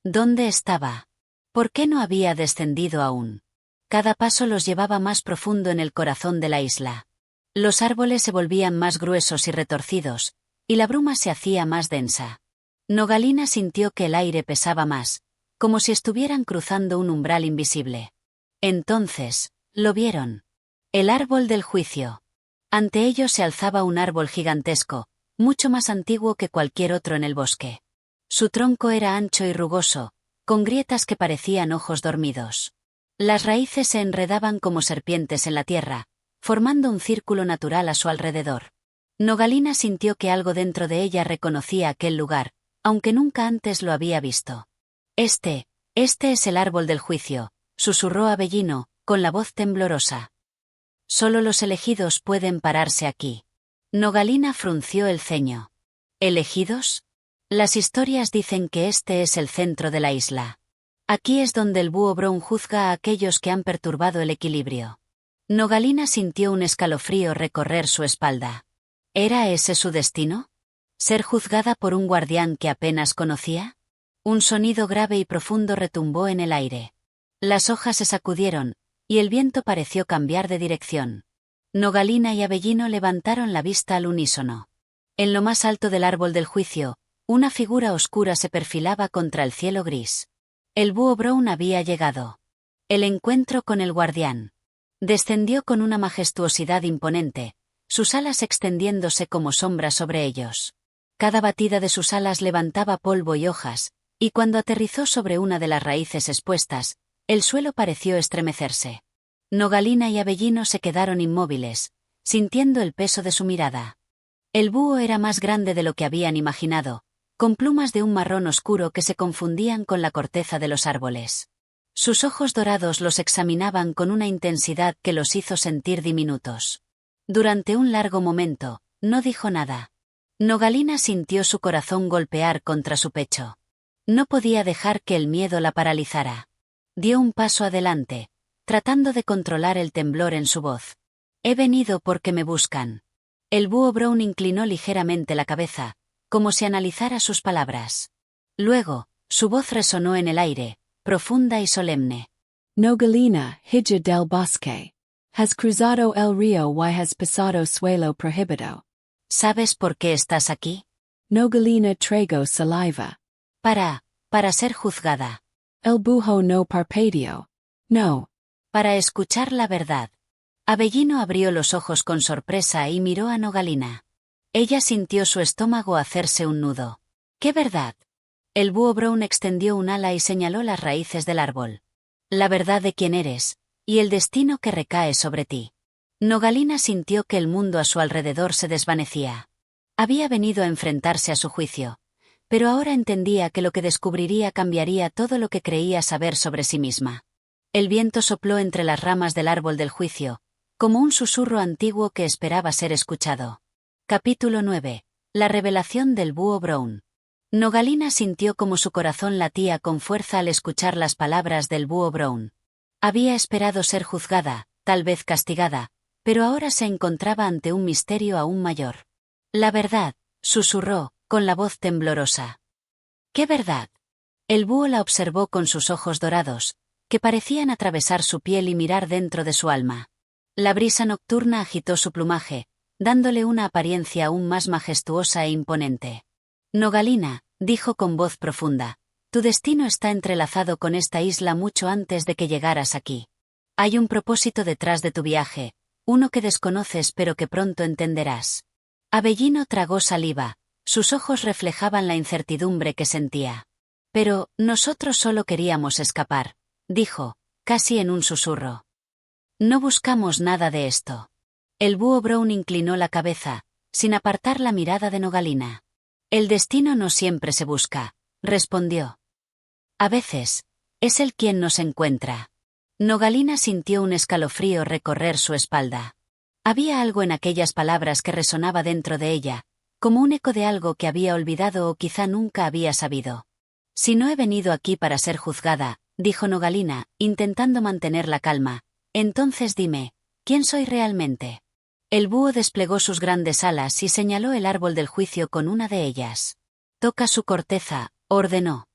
¿Dónde estaba? ¿Por qué no había descendido aún? Cada paso los llevaba más profundo en el corazón de la isla. Los árboles se volvían más gruesos y retorcidos, y la bruma se hacía más densa. Nogalina sintió que el aire pesaba más, como si estuvieran cruzando un umbral invisible. Entonces, lo vieron. El árbol del juicio. Ante ellos se alzaba un árbol gigantesco, mucho más antiguo que cualquier otro en el bosque. Su tronco era ancho y rugoso, con grietas que parecían ojos dormidos. Las raíces se enredaban como serpientes en la tierra, formando un círculo natural a su alrededor. Nogalina sintió que algo dentro de ella reconocía aquel lugar, aunque nunca antes lo había visto. Este es el árbol del juicio», susurró Avellino, con la voz temblorosa. «Solo los elegidos pueden pararse aquí». Nogalina frunció el ceño. ¿Elegidos? Las historias dicen que este es el centro de la isla. Aquí es donde el búho Brown juzga a aquellos que han perturbado el equilibrio. Nogalina sintió un escalofrío recorrer su espalda. ¿Era ese su destino? ¿Ser juzgada por un guardián que apenas conocía? Un sonido grave y profundo retumbó en el aire. Las hojas se sacudieron, y el viento pareció cambiar de dirección. Nogalina y Avellino levantaron la vista al unísono. En lo más alto del árbol del juicio, una figura oscura se perfilaba contra el cielo gris. El búho Brown había llegado. El encuentro con el guardián. Descendió con una majestuosidad imponente, sus alas extendiéndose como sombras sobre ellos. Cada batida de sus alas levantaba polvo y hojas, y cuando aterrizó sobre una de las raíces expuestas, el suelo pareció estremecerse. Nogalina y Avellino se quedaron inmóviles, sintiendo el peso de su mirada. El búho era más grande de lo que habían imaginado, con plumas de un marrón oscuro que se confundían con la corteza de los árboles. Sus ojos dorados los examinaban con una intensidad que los hizo sentir diminutos. Durante un largo momento, no dijo nada. Nogalina sintió su corazón golpear contra su pecho. No podía dejar que el miedo la paralizara. Dio un paso adelante, tratando de controlar el temblor en su voz. He venido porque me buscan. El búho Brown inclinó ligeramente la cabeza, como si analizara sus palabras. Luego, su voz resonó en el aire, profunda y solemne. Nogalina, hija del bosque. Has cruzado el río y has pasado suelo prohibido. ¿Sabes por qué estás aquí? Nogalina traigo saliva. Para ser juzgada. El búho no parpadeó. No. Para escuchar la verdad. Avellino abrió los ojos con sorpresa y miró a Nogalina. Ella sintió su estómago hacerse un nudo. ¿Qué verdad? El búho Brown extendió un ala y señaló las raíces del árbol. La verdad de quién eres, y el destino que recae sobre ti. Nogalina sintió que el mundo a su alrededor se desvanecía. Había venido a enfrentarse a su juicio, pero ahora entendía que lo que descubriría cambiaría todo lo que creía saber sobre sí misma. El viento sopló entre las ramas del árbol del juicio, como un susurro antiguo que esperaba ser escuchado. Capítulo 9. La revelación del búho Brown. Nogalina sintió como su corazón latía con fuerza al escuchar las palabras del búho Brown. Había esperado ser juzgada, tal vez castigada, pero ahora se encontraba ante un misterio aún mayor. La verdad, susurró, con la voz temblorosa. ¿Qué verdad? El búho la observó con sus ojos dorados, que parecían atravesar su piel y mirar dentro de su alma. La brisa nocturna agitó su plumaje, dándole una apariencia aún más majestuosa e imponente. Nogalina, dijo con voz profunda, tu destino está entrelazado con esta isla mucho antes de que llegaras aquí. Hay un propósito detrás de tu viaje, uno que desconoces pero que pronto entenderás. Avellino tragó saliva, sus ojos reflejaban la incertidumbre que sentía. Pero, nosotros solo queríamos escapar, dijo, casi en un susurro. No buscamos nada de esto. El búho Brown inclinó la cabeza, sin apartar la mirada de Nogalina. El destino no siempre se busca, respondió. A veces, es él quien nos encuentra. Nogalina sintió un escalofrío recorrer su espalda. Había algo en aquellas palabras que resonaba dentro de ella, como un eco de algo que había olvidado o quizá nunca había sabido. Si no he venido aquí para ser juzgada, dijo Nogalina, intentando mantener la calma, entonces dime, ¿quién soy realmente? El búho desplegó sus grandes alas y señaló el árbol del juicio con una de ellas. Toca su corteza, ordenó.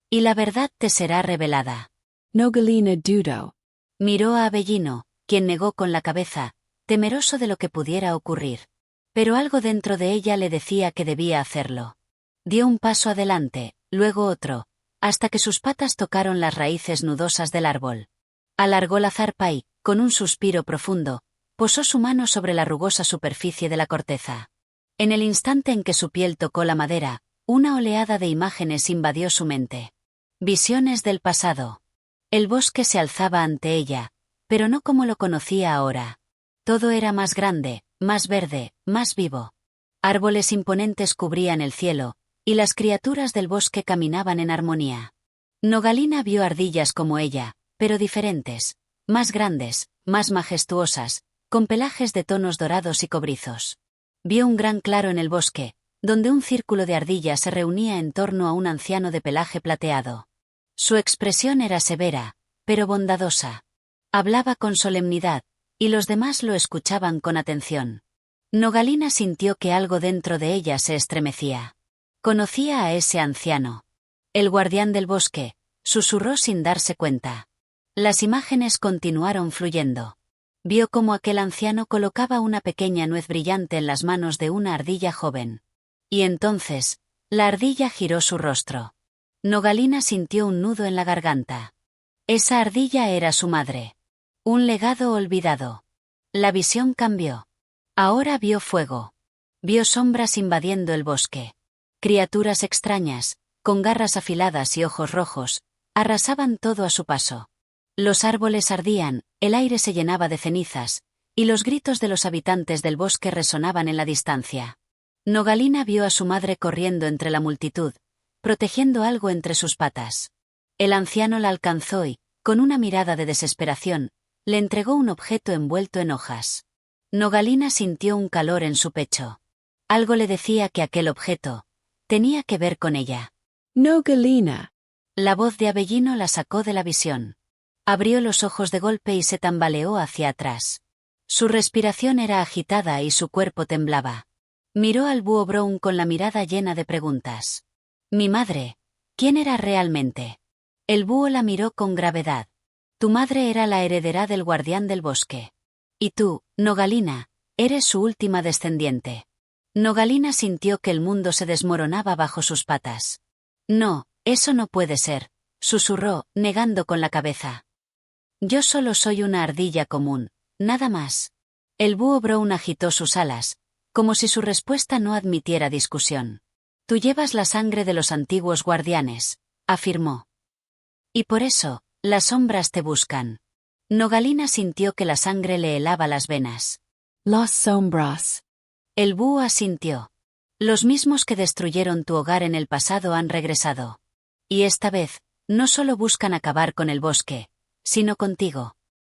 Y la verdad te será revelada. Nogalina dudó. Miró a Avellino, quien negó con la cabeza, temeroso de lo que pudiera ocurrir. Pero algo dentro de ella le decía que debía hacerlo. Dio un paso adelante, luego otro, hasta que sus patas tocaron las raíces nudosas del árbol. Alargó la zarpa y, con un suspiro profundo, posó su mano sobre la rugosa superficie de la corteza. En el instante en que su piel tocó la madera, una oleada de imágenes invadió su mente. Visiones del pasado. El bosque se alzaba ante ella, pero no como lo conocía ahora. Todo era más grande, más verde, más vivo. Árboles imponentes cubrían el cielo, y las criaturas del bosque caminaban en armonía. Nogalina vio ardillas como ella, pero diferentes, más grandes, más majestuosas, con pelajes de tonos dorados y cobrizos. Vio un gran claro en el bosque, donde un círculo de ardillas se reunía en torno a un anciano de pelaje plateado. Su expresión era severa, pero bondadosa. Hablaba con solemnidad, y los demás lo escuchaban con atención. Nogalina sintió que algo dentro de ella se estremecía. Conocía a ese anciano. El guardián del bosque, susurró sin darse cuenta. Las imágenes continuaron fluyendo. Vio cómo aquel anciano colocaba una pequeña nuez brillante en las manos de una ardilla joven. Y entonces, la ardilla giró su rostro. Nogalina sintió un nudo en la garganta. Esa ardilla era su madre. Un legado olvidado. La visión cambió. Ahora vio fuego. Vio sombras invadiendo el bosque. Criaturas extrañas, con garras afiladas y ojos rojos, arrasaban todo a su paso. Los árboles ardían, el aire se llenaba de cenizas, y los gritos de los habitantes del bosque resonaban en la distancia. Nogalina vio a su madre corriendo entre la multitud, protegiendo algo entre sus patas. El anciano la alcanzó y, con una mirada de desesperación, le entregó un objeto envuelto en hojas. Nogalina sintió un calor en su pecho. Algo le decía que aquel objeto tenía que ver con ella. Nogalina. La voz de Avellino la sacó de la visión. Abrió los ojos de golpe y se tambaleó hacia atrás. Su respiración era agitada y su cuerpo temblaba. Miró al búho Brown con la mirada llena de preguntas. Mi madre, ¿quién era realmente? El búho la miró con gravedad. Tu madre era la heredera del guardián del bosque. Y tú, Nogalina, eres su última descendiente. Nogalina sintió que el mundo se desmoronaba bajo sus patas. No, eso no puede ser, susurró, negando con la cabeza. Yo solo soy una ardilla común, nada más. El búho Brown agitó sus alas, como si su respuesta no admitiera discusión. Tú llevas la sangre de los antiguos guardianes, afirmó. Y por eso, las sombras te buscan. Nogalina sintió que la sangre le helaba las venas. Las sombras. El búho asintió. Los mismos que destruyeron tu hogar en el pasado han regresado. Y esta vez, no solo buscan acabar con el bosque, sino contigo.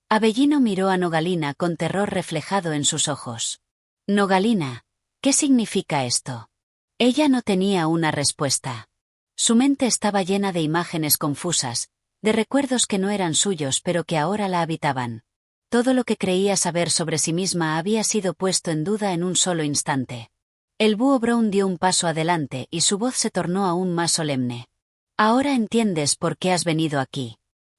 Avellino miró a Nogalina con terror reflejado en sus ojos. Nogalina, ¿qué significa esto? Ella no tenía una respuesta. Su mente estaba llena de imágenes confusas, de recuerdos que no eran suyos pero que ahora la habitaban. Todo lo que creía saber sobre sí misma había sido puesto en duda en un solo instante. El búho Brown dio un paso adelante y su voz se tornó aún más solemne. Ahora entiendes por qué has venido aquí.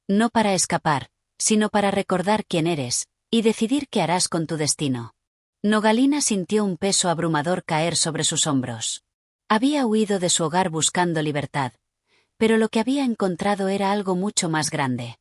No para escapar, sino para recordar quién eres, y decidir qué harás con tu destino. Nogalina sintió un peso abrumador caer sobre sus hombros. Había huido de su hogar buscando libertad, pero lo que había encontrado era algo mucho más grande.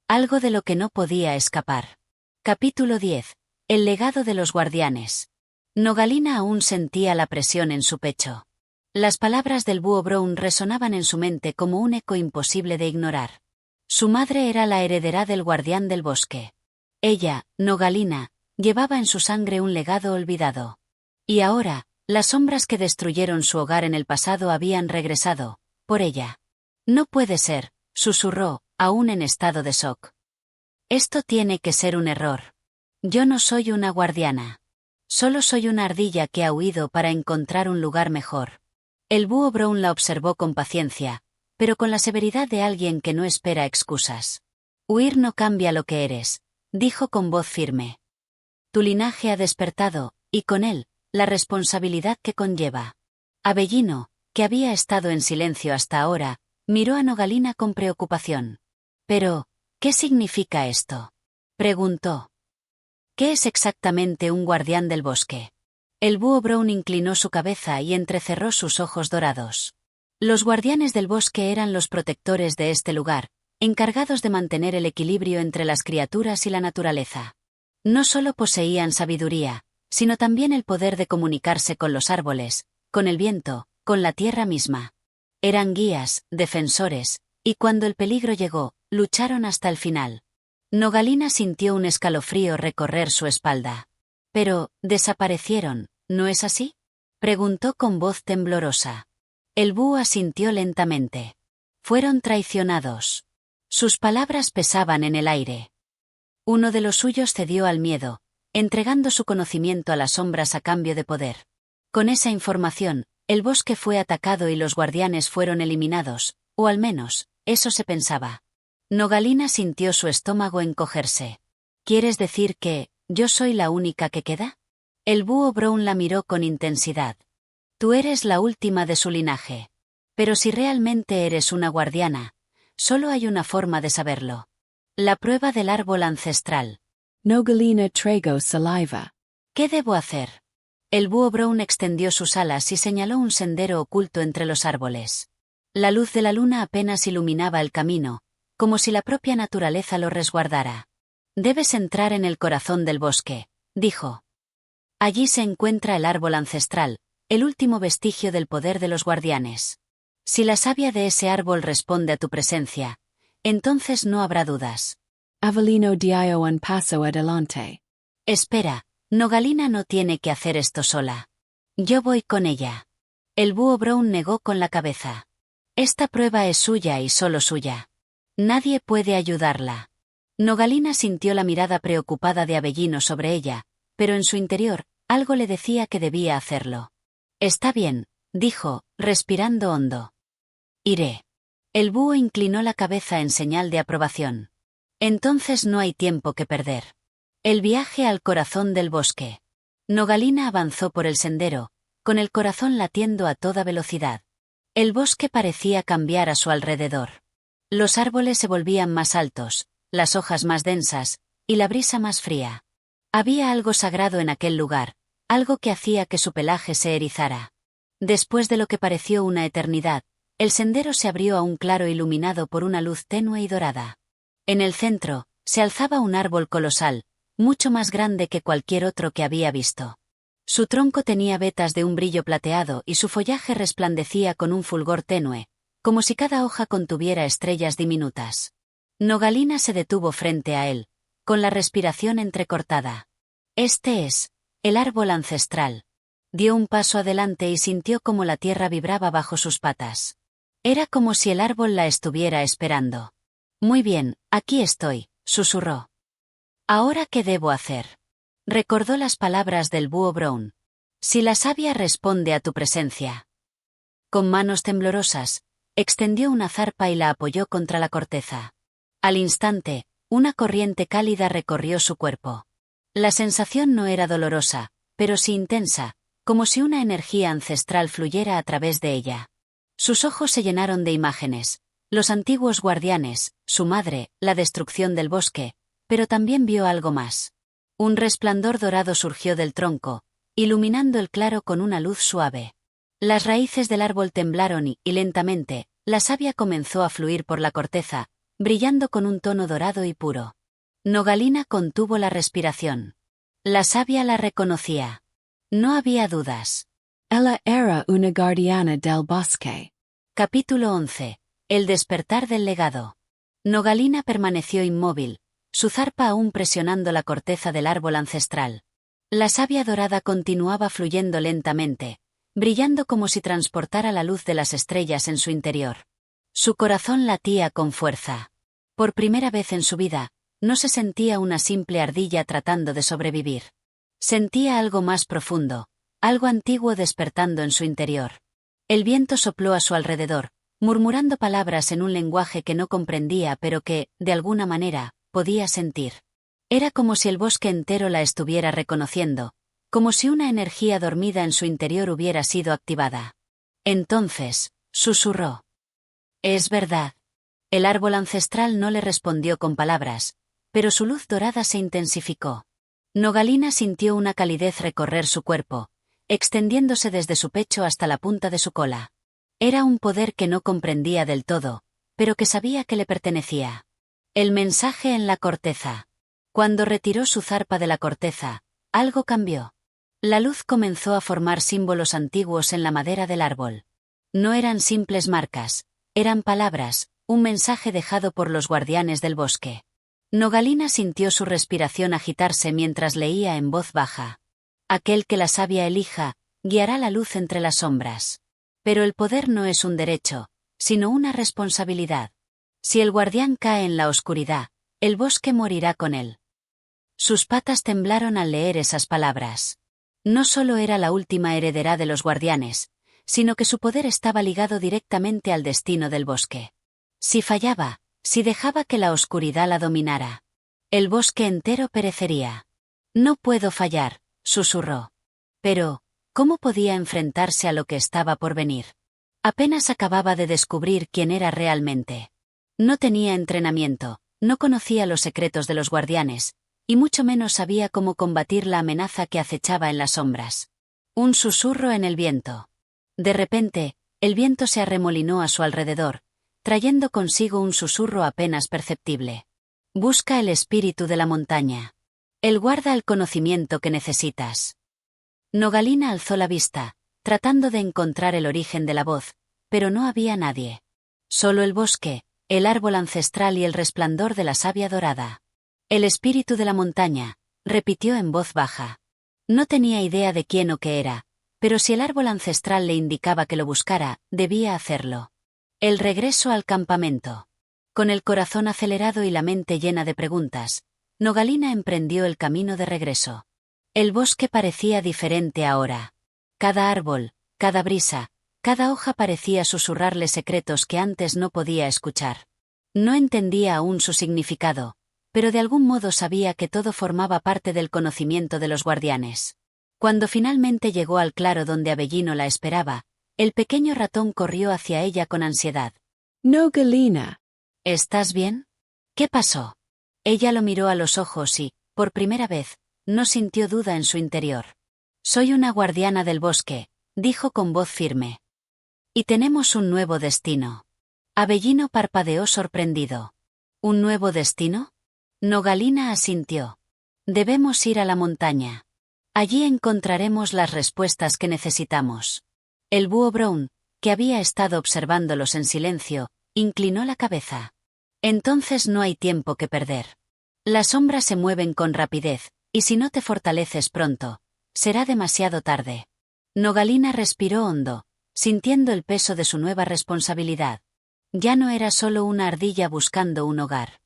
Algo de lo que no podía escapar. Capítulo 10. El legado de los guardianes. Nogalina aún sentía la presión en su pecho. Las palabras del búho Brown resonaban en su mente como un eco imposible de ignorar. Su madre era la heredera del guardián del bosque. Ella, Nogalina, llevaba en su sangre un legado olvidado. Y ahora, las sombras que destruyeron su hogar en el pasado habían regresado, por ella. No puede ser, susurró, aún en estado de shock. Esto tiene que ser un error. Yo no soy una guardiana. Solo soy una ardilla que ha huido para encontrar un lugar mejor. El búho Brown la observó con paciencia, pero con la severidad de alguien que no espera excusas. Huir no cambia lo que eres, dijo con voz firme. Tu linaje ha despertado, y con él, la responsabilidad que conlleva. Avellino, que había estado en silencio hasta ahora, miró a Nogalina con preocupación. Pero, ¿qué significa esto? Preguntó. ¿Qué es exactamente un guardián del bosque? El búho Brown inclinó su cabeza y entrecerró sus ojos dorados. Los guardianes del bosque eran los protectores de este lugar, encargados de mantener el equilibrio entre las criaturas y la naturaleza. No solo poseían sabiduría, sino también el poder de comunicarse con los árboles, con el viento, con la tierra misma. Eran guías, defensores, y cuando el peligro llegó, lucharon hasta el final. Nogalina sintió un escalofrío recorrer su espalda. Pero, desaparecieron, ¿no es así? Preguntó con voz temblorosa. El búho asintió lentamente. Fueron traicionados. Sus palabras pesaban en el aire. Uno de los suyos cedió al miedo, entregando su conocimiento a las sombras a cambio de poder. Con esa información, el bosque fue atacado y los guardianes fueron eliminados, o al menos, eso se pensaba. Nogalina sintió su estómago encogerse. ¿Quieres decir que yo soy la única que queda? El búho Brown la miró con intensidad. Tú eres la última de su linaje. Pero si realmente eres una guardiana, solo hay una forma de saberlo. La prueba del árbol ancestral. Nogalina tragó saliva. ¿Qué debo hacer? El búho Brown extendió sus alas y señaló un sendero oculto entre los árboles. La luz de la luna apenas iluminaba el camino, como si la propia naturaleza lo resguardara. Debes entrar en el corazón del bosque, dijo. Allí se encuentra el árbol ancestral, el último vestigio del poder de los guardianes. Si la savia de ese árbol responde a tu presencia, entonces no habrá dudas. Avellino dio un paso adelante. Espera, Nogalina no tiene que hacer esto sola. Yo voy con ella. El búho Brown negó con la cabeza. Esta prueba es suya y solo suya. Nadie puede ayudarla. Nogalina sintió la mirada preocupada de Avellino sobre ella, pero en su interior, algo le decía que debía hacerlo. Está bien, dijo, respirando hondo. Iré. El búho inclinó la cabeza en señal de aprobación. Entonces no hay tiempo que perder. El viaje al corazón del bosque. Nogalina avanzó por el sendero, con el corazón latiendo a toda velocidad. El bosque parecía cambiar a su alrededor. Los árboles se volvían más altos, las hojas más densas, y la brisa más fría. Había algo sagrado en aquel lugar, algo que hacía que su pelaje se erizara. Después de lo que pareció una eternidad, el sendero se abrió a un claro iluminado por una luz tenue y dorada. En el centro, se alzaba un árbol colosal, mucho más grande que cualquier otro que había visto. Su tronco tenía vetas de un brillo plateado y su follaje resplandecía con un fulgor tenue, como si cada hoja contuviera estrellas diminutas. Nogalina se detuvo frente a él, con la respiración entrecortada. Este es el árbol ancestral. Dio un paso adelante y sintió como la tierra vibraba bajo sus patas. Era como si el árbol la estuviera esperando. Muy bien, aquí estoy, susurró. ¿Ahora qué debo hacer? Recordó las palabras del búho Brown. Si la savia responde a tu presencia. Con manos temblorosas, extendió una zarpa y la apoyó contra la corteza. Al instante, una corriente cálida recorrió su cuerpo. La sensación no era dolorosa, pero sí intensa, como si una energía ancestral fluyera a través de ella. Sus ojos se llenaron de imágenes, los antiguos guardianes, su madre, la destrucción del bosque, pero también vio algo más. Un resplandor dorado surgió del tronco, iluminando el claro con una luz suave. Las raíces del árbol temblaron y lentamente, la savia comenzó a fluir por la corteza, brillando con un tono dorado y puro. Nogalina contuvo la respiración. La savia la reconocía. No había dudas. Ella era una guardiana del bosque. Capítulo 11. El despertar del legado. Nogalina permaneció inmóvil, su zarpa aún presionando la corteza del árbol ancestral. La savia dorada continuaba fluyendo lentamente, brillando como si transportara la luz de las estrellas en su interior. Su corazón latía con fuerza. Por primera vez en su vida, no se sentía una simple ardilla tratando de sobrevivir. Sentía algo más profundo, algo antiguo despertando en su interior. El viento sopló a su alrededor, murmurando palabras en un lenguaje que no comprendía pero que, de alguna manera, podía sentir. Era como si el bosque entero la estuviera reconociendo, como si una energía dormida en su interior hubiera sido activada. Entonces, susurró. Es verdad. El árbol ancestral no le respondió con palabras, pero su luz dorada se intensificó. Nogalina sintió una calidez recorrer su cuerpo, extendiéndose desde su pecho hasta la punta de su cola. Era un poder que no comprendía del todo, pero que sabía que le pertenecía. El mensaje en la corteza. Cuando retiró su zarpa de la corteza, algo cambió. La luz comenzó a formar símbolos antiguos en la madera del árbol. No eran simples marcas, eran palabras, un mensaje dejado por los guardianes del bosque. Nogalina sintió su respiración agitarse mientras leía en voz baja. Aquel que la savia elija, guiará la luz entre las sombras. Pero el poder no es un derecho, sino una responsabilidad. Si el guardián cae en la oscuridad, el bosque morirá con él. Sus patas temblaron al leer esas palabras. No solo era la última heredera de los guardianes, sino que su poder estaba ligado directamente al destino del bosque. Si fallaba, si dejaba que la oscuridad la dominara, el bosque entero perecería. No puedo fallar, susurró. Pero, ¿cómo podía enfrentarse a lo que estaba por venir? Apenas acababa de descubrir quién era realmente. No tenía entrenamiento, no conocía los secretos de los guardianes, y mucho menos sabía cómo combatir la amenaza que acechaba en las sombras. Un susurro en el viento. De repente, el viento se arremolinó a su alrededor, trayendo consigo un susurro apenas perceptible. Busca el espíritu de la montaña. Él guarda el conocimiento que necesitas. Nogalina alzó la vista, tratando de encontrar el origen de la voz, pero no había nadie. Solo el bosque, el árbol ancestral y el resplandor de la savia dorada. El espíritu de la montaña, repitió en voz baja. No tenía idea de quién o qué era, pero si el árbol ancestral le indicaba que lo buscara, debía hacerlo. El regreso al campamento. Con el corazón acelerado y la mente llena de preguntas, Nogalina emprendió el camino de regreso. El bosque parecía diferente ahora. Cada árbol, cada brisa, cada hoja parecía susurrarle secretos que antes no podía escuchar. No entendía aún su significado, pero de algún modo sabía que todo formaba parte del conocimiento de los guardianes. Cuando finalmente llegó al claro donde Avellino la esperaba, el pequeño ratón corrió hacia ella con ansiedad. Nogalina. ¿Estás bien? ¿Qué pasó? Ella lo miró a los ojos y, por primera vez, no sintió duda en su interior. Soy una guardiana del bosque, dijo con voz firme. Y tenemos un nuevo destino. Avellino parpadeó sorprendido. ¿Un nuevo destino? Nogalina asintió. Debemos ir a la montaña. Allí encontraremos las respuestas que necesitamos. El búho Brown, que había estado observándolos en silencio, inclinó la cabeza. Entonces no hay tiempo que perder. Las sombras se mueven con rapidez, y si no te fortaleces pronto, será demasiado tarde. Nogalina respiró hondo, sintiendo el peso de su nueva responsabilidad. Ya no era solo una ardilla buscando un hogar.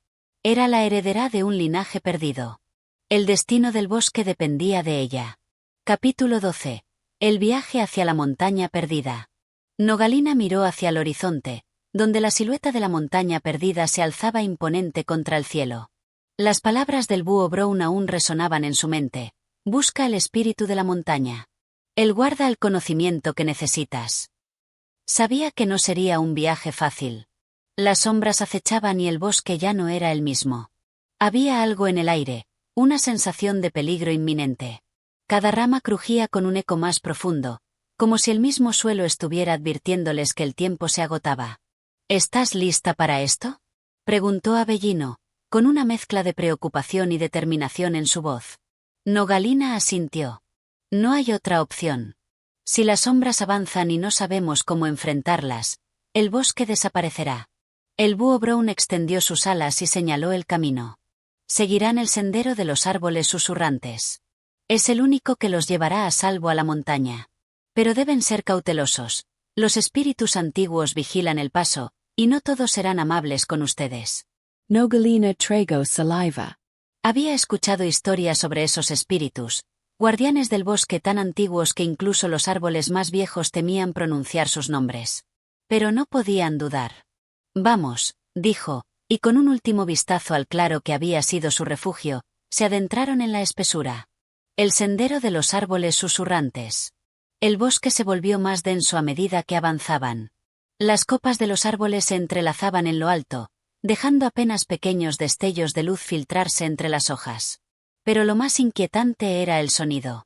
Era la heredera de un linaje perdido. El destino del bosque dependía de ella. Capítulo 12. El viaje hacia la montaña perdida. Nogalina miró hacia el horizonte, donde la silueta de la montaña perdida se alzaba imponente contra el cielo. Las palabras del búho Brown aún resonaban en su mente. Busca el espíritu de la montaña. Él guarda el conocimiento que necesitas. Sabía que no sería un viaje fácil. Las sombras acechaban y el bosque ya no era el mismo. Había algo en el aire, una sensación de peligro inminente. Cada rama crujía con un eco más profundo, como si el mismo suelo estuviera advirtiéndoles que el tiempo se agotaba. ¿Estás lista para esto?, preguntó Avellino, con una mezcla de preocupación y determinación en su voz. Nogalina asintió. No hay otra opción. Si las sombras avanzan y no sabemos cómo enfrentarlas, el bosque desaparecerá. El búho Brown extendió sus alas y señaló el camino. Seguirán el sendero de los árboles susurrantes. Es el único que los llevará a salvo a la montaña. Pero deben ser cautelosos. Los espíritus antiguos vigilan el paso, y no todos serán amables con ustedes. Nogalina tragó saliva. Había escuchado historias sobre esos espíritus, guardianes del bosque tan antiguos que incluso los árboles más viejos temían pronunciar sus nombres. Pero no podían dudar. Vamos, dijo, y con un último vistazo al claro que había sido su refugio, se adentraron en la espesura. El sendero de los árboles susurrantes. El bosque se volvió más denso a medida que avanzaban. Las copas de los árboles se entrelazaban en lo alto, dejando apenas pequeños destellos de luz filtrarse entre las hojas. Pero lo más inquietante era el sonido.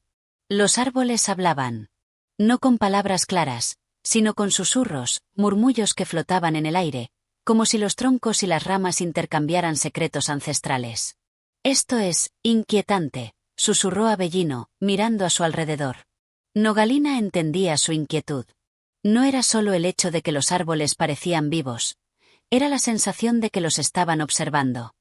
Los árboles hablaban. No con palabras claras, sino con susurros, murmullos que flotaban en el aire, como si los troncos y las ramas intercambiaran secretos ancestrales. Esto es inquietante, susurró Avellino, mirando a su alrededor. Nogalina entendía su inquietud. No era solo el hecho de que los árboles parecían vivos, era la sensación de que los estaban observando.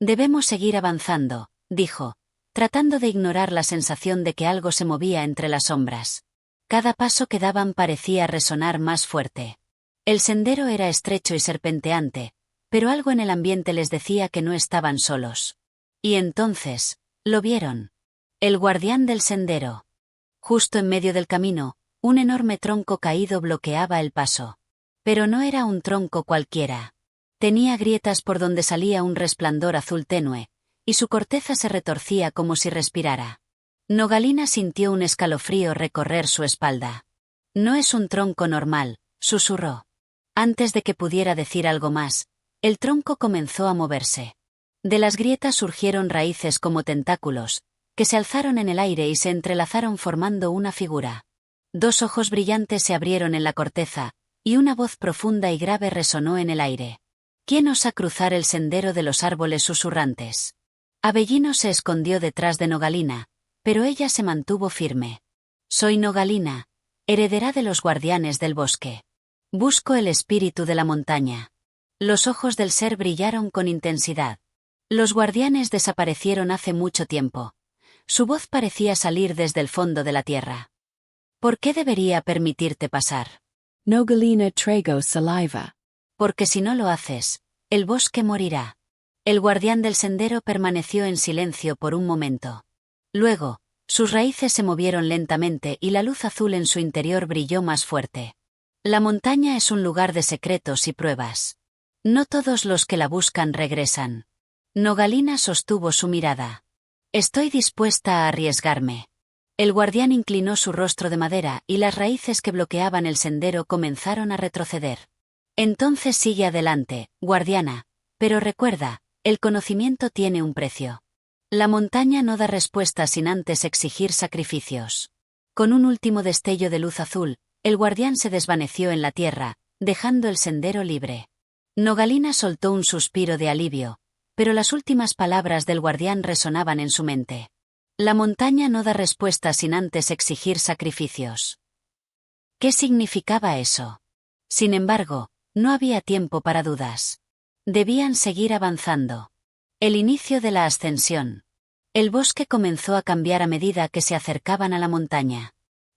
Debemos seguir avanzando, dijo, tratando de ignorar la sensación de que algo se movía entre las sombras. Cada paso que daban parecía resonar más fuerte. El sendero era estrecho y serpenteante, pero algo en el ambiente les decía que no estaban solos. Y entonces, lo vieron. El guardián del sendero. Justo en medio del camino, un enorme tronco caído bloqueaba el paso. Pero no era un tronco cualquiera. Tenía grietas por donde salía un resplandor azul tenue, y su corteza se retorcía como si respirara. Nogalina sintió un escalofrío recorrer su espalda. No es un tronco normal, susurró. Antes de que pudiera decir algo más, el tronco comenzó a moverse. De las grietas surgieron raíces como tentáculos, que se alzaron en el aire y se entrelazaron formando una figura. Dos ojos brillantes se abrieron en la corteza, y una voz profunda y grave resonó en el aire. ¿Quién osa cruzar el sendero de los árboles susurrantes? Avellino se escondió detrás de Nogalina, pero ella se mantuvo firme. Soy Nogalina, heredera de los guardianes del bosque. Busco el espíritu de la montaña. Los ojos del ser brillaron con intensidad. Los guardianes desaparecieron hace mucho tiempo. Su voz parecía salir desde el fondo de la tierra. ¿Por qué debería permitirte pasar? Nogalina tragó saliva. Porque si no lo haces, el bosque morirá. El guardián del sendero permaneció en silencio por un momento. Luego, sus raíces se movieron lentamente y la luz azul en su interior brilló más fuerte. La montaña es un lugar de secretos y pruebas. No todos los que la buscan regresan. Nogalina sostuvo su mirada. Estoy dispuesta a arriesgarme. El guardián inclinó su rostro de madera y las raíces que bloqueaban el sendero comenzaron a retroceder. Entonces sigue adelante, guardiana, pero recuerda, el conocimiento tiene un precio. La montaña no da respuesta sin antes exigir sacrificios. Con un último destello de luz azul, el guardián se desvaneció en la tierra, dejando el sendero libre. Nogalina soltó un suspiro de alivio, pero las últimas palabras del guardián resonaban en su mente. La montaña no da respuesta sin antes exigir sacrificios. ¿Qué significaba eso? Sin embargo, no había tiempo para dudas. Debían seguir avanzando. El inicio de la ascensión. El bosque comenzó a cambiar a medida que se acercaban a la montaña.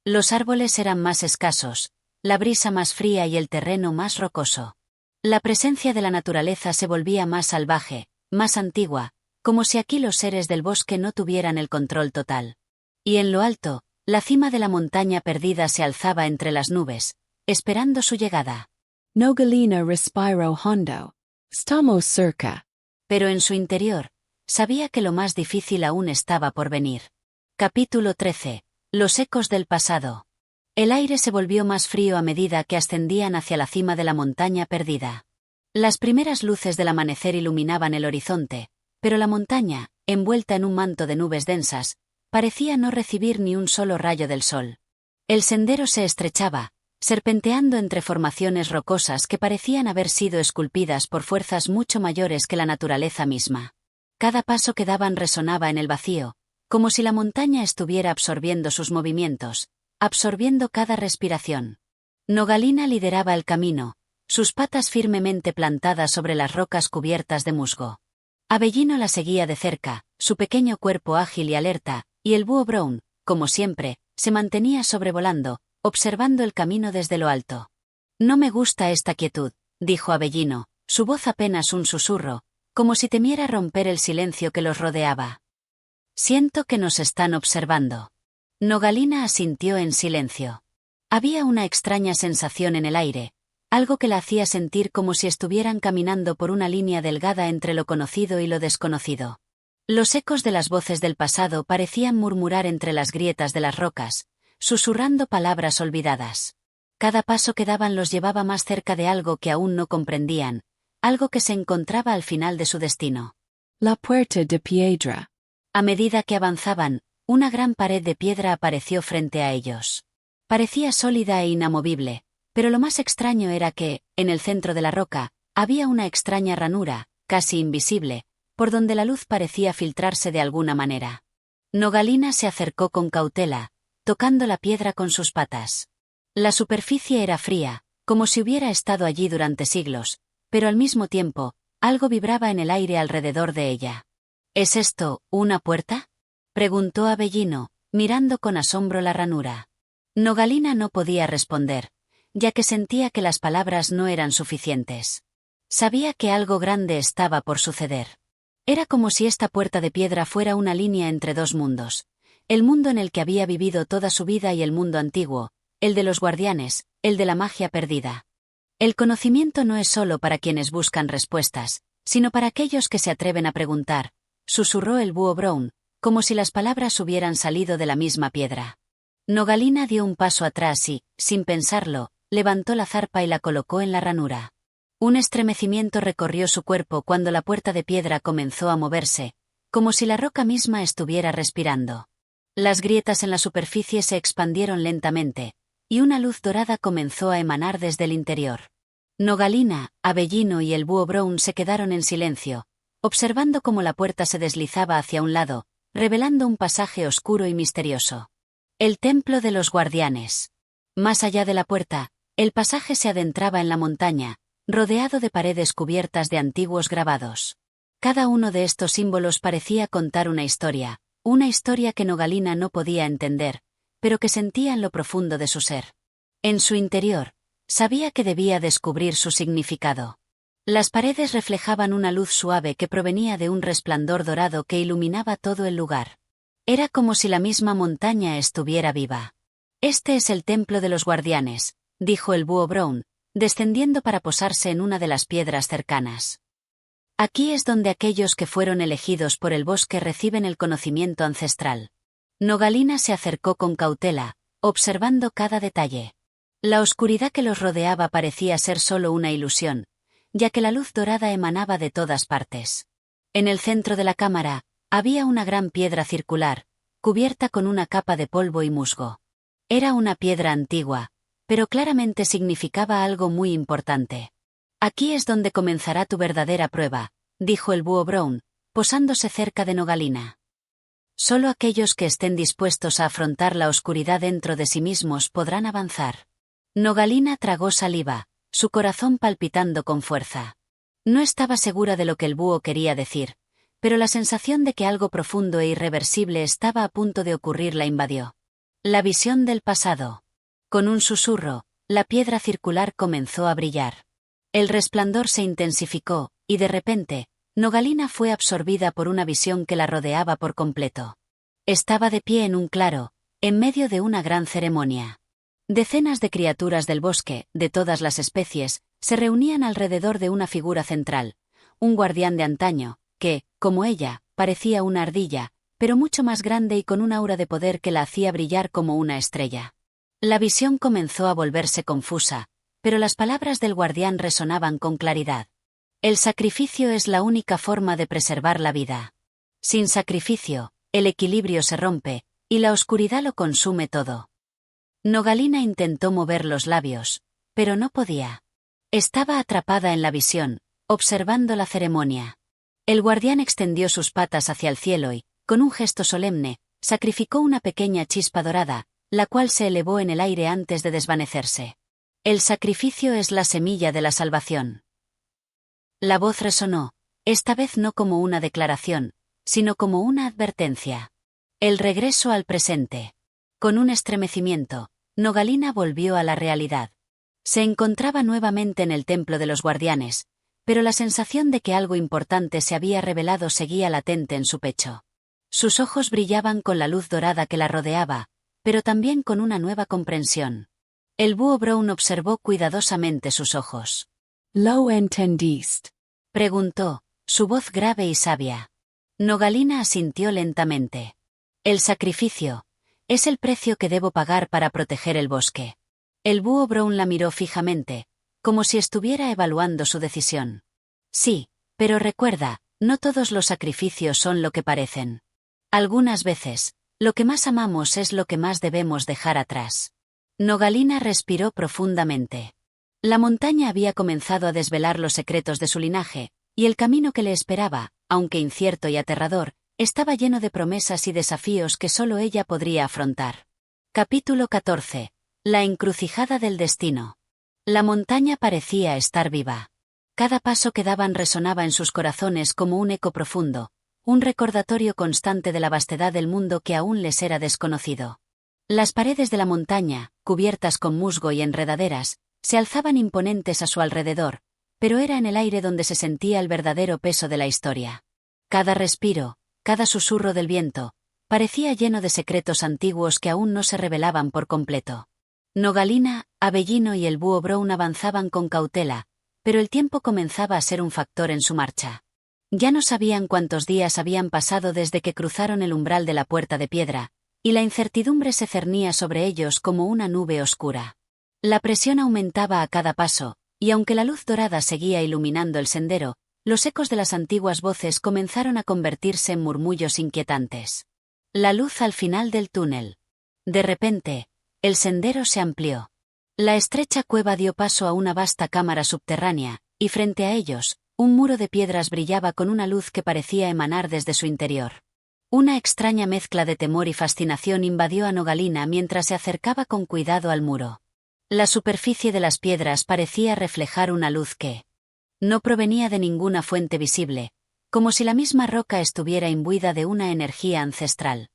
Los árboles eran más escasos, la brisa más fría y el terreno más rocoso. La presencia de la naturaleza se volvía más salvaje, más antigua, como si aquí los seres del bosque no tuvieran el control total. Y en lo alto, la cima de la montaña perdida se alzaba entre las nubes, esperando su llegada. Nogalina respiró hondo. Estamos cerca. Pero en su interior, sabía que lo más difícil aún estaba por venir. Capítulo 13. Los ecos del pasado. El aire se volvió más frío a medida que ascendían hacia la cima de la montaña perdida. Las primeras luces del amanecer iluminaban el horizonte, pero la montaña, envuelta en un manto de nubes densas, parecía no recibir ni un solo rayo del sol. El sendero se estrechaba, serpenteando entre formaciones rocosas que parecían haber sido esculpidas por fuerzas mucho mayores que la naturaleza misma. Cada paso que daban resonaba en el vacío, como si la montaña estuviera absorbiendo sus movimientos, absorbiendo cada respiración. Nogalina lideraba el camino, sus patas firmemente plantadas sobre las rocas cubiertas de musgo. Avellino la seguía de cerca, su pequeño cuerpo ágil y alerta, y el búho Brown, como siempre, se mantenía sobrevolando, observando el camino desde lo alto. No me gusta esta quietud, dijo Avellino, su voz apenas un susurro, como si temiera romper el silencio que los rodeaba. Siento que nos están observando. Nogalina asintió en silencio. Había una extraña sensación en el aire, algo que la hacía sentir como si estuvieran caminando por una línea delgada entre lo conocido y lo desconocido. Los ecos de las voces del pasado parecían murmurar entre las grietas de las rocas, susurrando palabras olvidadas. Cada paso que daban los llevaba más cerca de algo que aún no comprendían, algo que se encontraba al final de su destino. La puerta de piedra. A medida que avanzaban, una gran pared de piedra apareció frente a ellos. Parecía sólida e inamovible, pero lo más extraño era que, en el centro de la roca, había una extraña ranura, casi invisible, por donde la luz parecía filtrarse de alguna manera. Nogalina se acercó con cautela, tocando la piedra con sus patas. La superficie era fría, como si hubiera estado allí durante siglos, pero al mismo tiempo, algo vibraba en el aire alrededor de ella. ¿Es esto una puerta?, preguntó Avellino, mirando con asombro la ranura. Nogalina no podía responder, ya que sentía que las palabras no eran suficientes. Sabía que algo grande estaba por suceder. Era como si esta puerta de piedra fuera una línea entre dos mundos. El mundo en el que había vivido toda su vida y el mundo antiguo, el de los guardianes, el de la magia perdida. El conocimiento no es solo para quienes buscan respuestas, sino para aquellos que se atreven a preguntar, susurró el búho Brown, como si las palabras hubieran salido de la misma piedra. Nogalina dio un paso atrás y, sin pensarlo, levantó la zarpa y la colocó en la ranura. Un estremecimiento recorrió su cuerpo cuando la puerta de piedra comenzó a moverse, como si la roca misma estuviera respirando. Las grietas en la superficie se expandieron lentamente, y una luz dorada comenzó a emanar desde el interior. Nogalina, Avellino y el búho Brown se quedaron en silencio, observando cómo la puerta se deslizaba hacia un lado, revelando un pasaje oscuro y misterioso. El templo de los guardianes. Más allá de la puerta, el pasaje se adentraba en la montaña, rodeado de paredes cubiertas de antiguos grabados. Cada uno de estos símbolos parecía contar una historia que Nogalina no podía entender, pero que sentía en lo profundo de su ser. En su interior, sabía que debía descubrir su significado. Las paredes reflejaban una luz suave que provenía de un resplandor dorado que iluminaba todo el lugar. Era como si la misma montaña estuviera viva. «Este es el templo de los guardianes», dijo el búho Brown, descendiendo para posarse en una de las piedras cercanas. «Aquí es donde aquellos que fueron elegidos por el bosque reciben el conocimiento ancestral». Nogalina se acercó con cautela, observando cada detalle. La oscuridad que los rodeaba parecía ser solo una ilusión, ya que la luz dorada emanaba de todas partes. En el centro de la cámara, había una gran piedra circular, cubierta con una capa de polvo y musgo. Era una piedra antigua, pero claramente significaba algo muy importante. «Aquí es donde comenzará tu verdadera prueba», dijo el búho Brown, posándose cerca de Nogalina. «Solo aquellos que estén dispuestos a afrontar la oscuridad dentro de sí mismos podrán avanzar». Nogalina tragó saliva, su corazón palpitando con fuerza. No estaba segura de lo que el búho quería decir, pero la sensación de que algo profundo e irreversible estaba a punto de ocurrir la invadió. La visión del pasado. Con un susurro, la piedra circular comenzó a brillar. El resplandor se intensificó, y de repente, Nogalina fue absorbida por una visión que la rodeaba por completo. Estaba de pie en un claro, en medio de una gran ceremonia. Decenas de criaturas del bosque, de todas las especies, se reunían alrededor de una figura central, un guardián de antaño, que, como ella, parecía una ardilla, pero mucho más grande y con un aura de poder que la hacía brillar como una estrella. La visión comenzó a volverse confusa, pero las palabras del guardián resonaban con claridad. «El sacrificio es la única forma de preservar la vida. Sin sacrificio, el equilibrio se rompe, y la oscuridad lo consume todo». Nogalina intentó mover los labios, pero no podía. Estaba atrapada en la visión, observando la ceremonia. El guardián extendió sus patas hacia el cielo y, con un gesto solemne, sacrificó una pequeña chispa dorada, la cual se elevó en el aire antes de desvanecerse. «El sacrificio es la semilla de la salvación». La voz resonó, esta vez no como una declaración, sino como una advertencia. El regreso al presente. Con un estremecimiento, Nogalina volvió a la realidad. Se encontraba nuevamente en el templo de los guardianes, pero la sensación de que algo importante se había revelado seguía latente en su pecho. Sus ojos brillaban con la luz dorada que la rodeaba, pero también con una nueva comprensión. El búho Brown observó cuidadosamente sus ojos. «¿Lo entendiste?», preguntó, su voz grave y sabia. Nogalina asintió lentamente. «El sacrificio es el precio que debo pagar para proteger el bosque». El búho Brown la miró fijamente, como si estuviera evaluando su decisión. «Sí, pero recuerda, no todos los sacrificios son lo que parecen. Algunas veces, lo que más amamos es lo que más debemos dejar atrás». Nogalina respiró profundamente. La montaña había comenzado a desvelar los secretos de su linaje, y el camino que le esperaba, aunque incierto y aterrador, estaba lleno de promesas y desafíos que solo ella podría afrontar. Capítulo 14. La encrucijada del destino. La montaña parecía estar viva. Cada paso que daban resonaba en sus corazones como un eco profundo, un recordatorio constante de la vastedad del mundo que aún les era desconocido. Las paredes de la montaña, cubiertas con musgo y enredaderas, se alzaban imponentes a su alrededor, pero era en el aire donde se sentía el verdadero peso de la historia. Cada respiro, cada susurro del viento, parecía lleno de secretos antiguos que aún no se revelaban por completo. Nogalina, Abellino y el búho Brown avanzaban con cautela, pero el tiempo comenzaba a ser un factor en su marcha. Ya no sabían cuántos días habían pasado desde que cruzaron el umbral de la puerta de piedra, y la incertidumbre se cernía sobre ellos como una nube oscura. La presión aumentaba a cada paso, y aunque la luz dorada seguía iluminando el sendero, los ecos de las antiguas voces comenzaron a convertirse en murmullos inquietantes. La luz al final del túnel. De repente, el sendero se amplió. La estrecha cueva dio paso a una vasta cámara subterránea, y frente a ellos, un muro de piedras brillaba con una luz que parecía emanar desde su interior. Una extraña mezcla de temor y fascinación invadió a Nogalina mientras se acercaba con cuidado al muro. La superficie de las piedras parecía reflejar una luz que no provenía de ninguna fuente visible, como si la misma roca estuviera imbuida de una energía ancestral.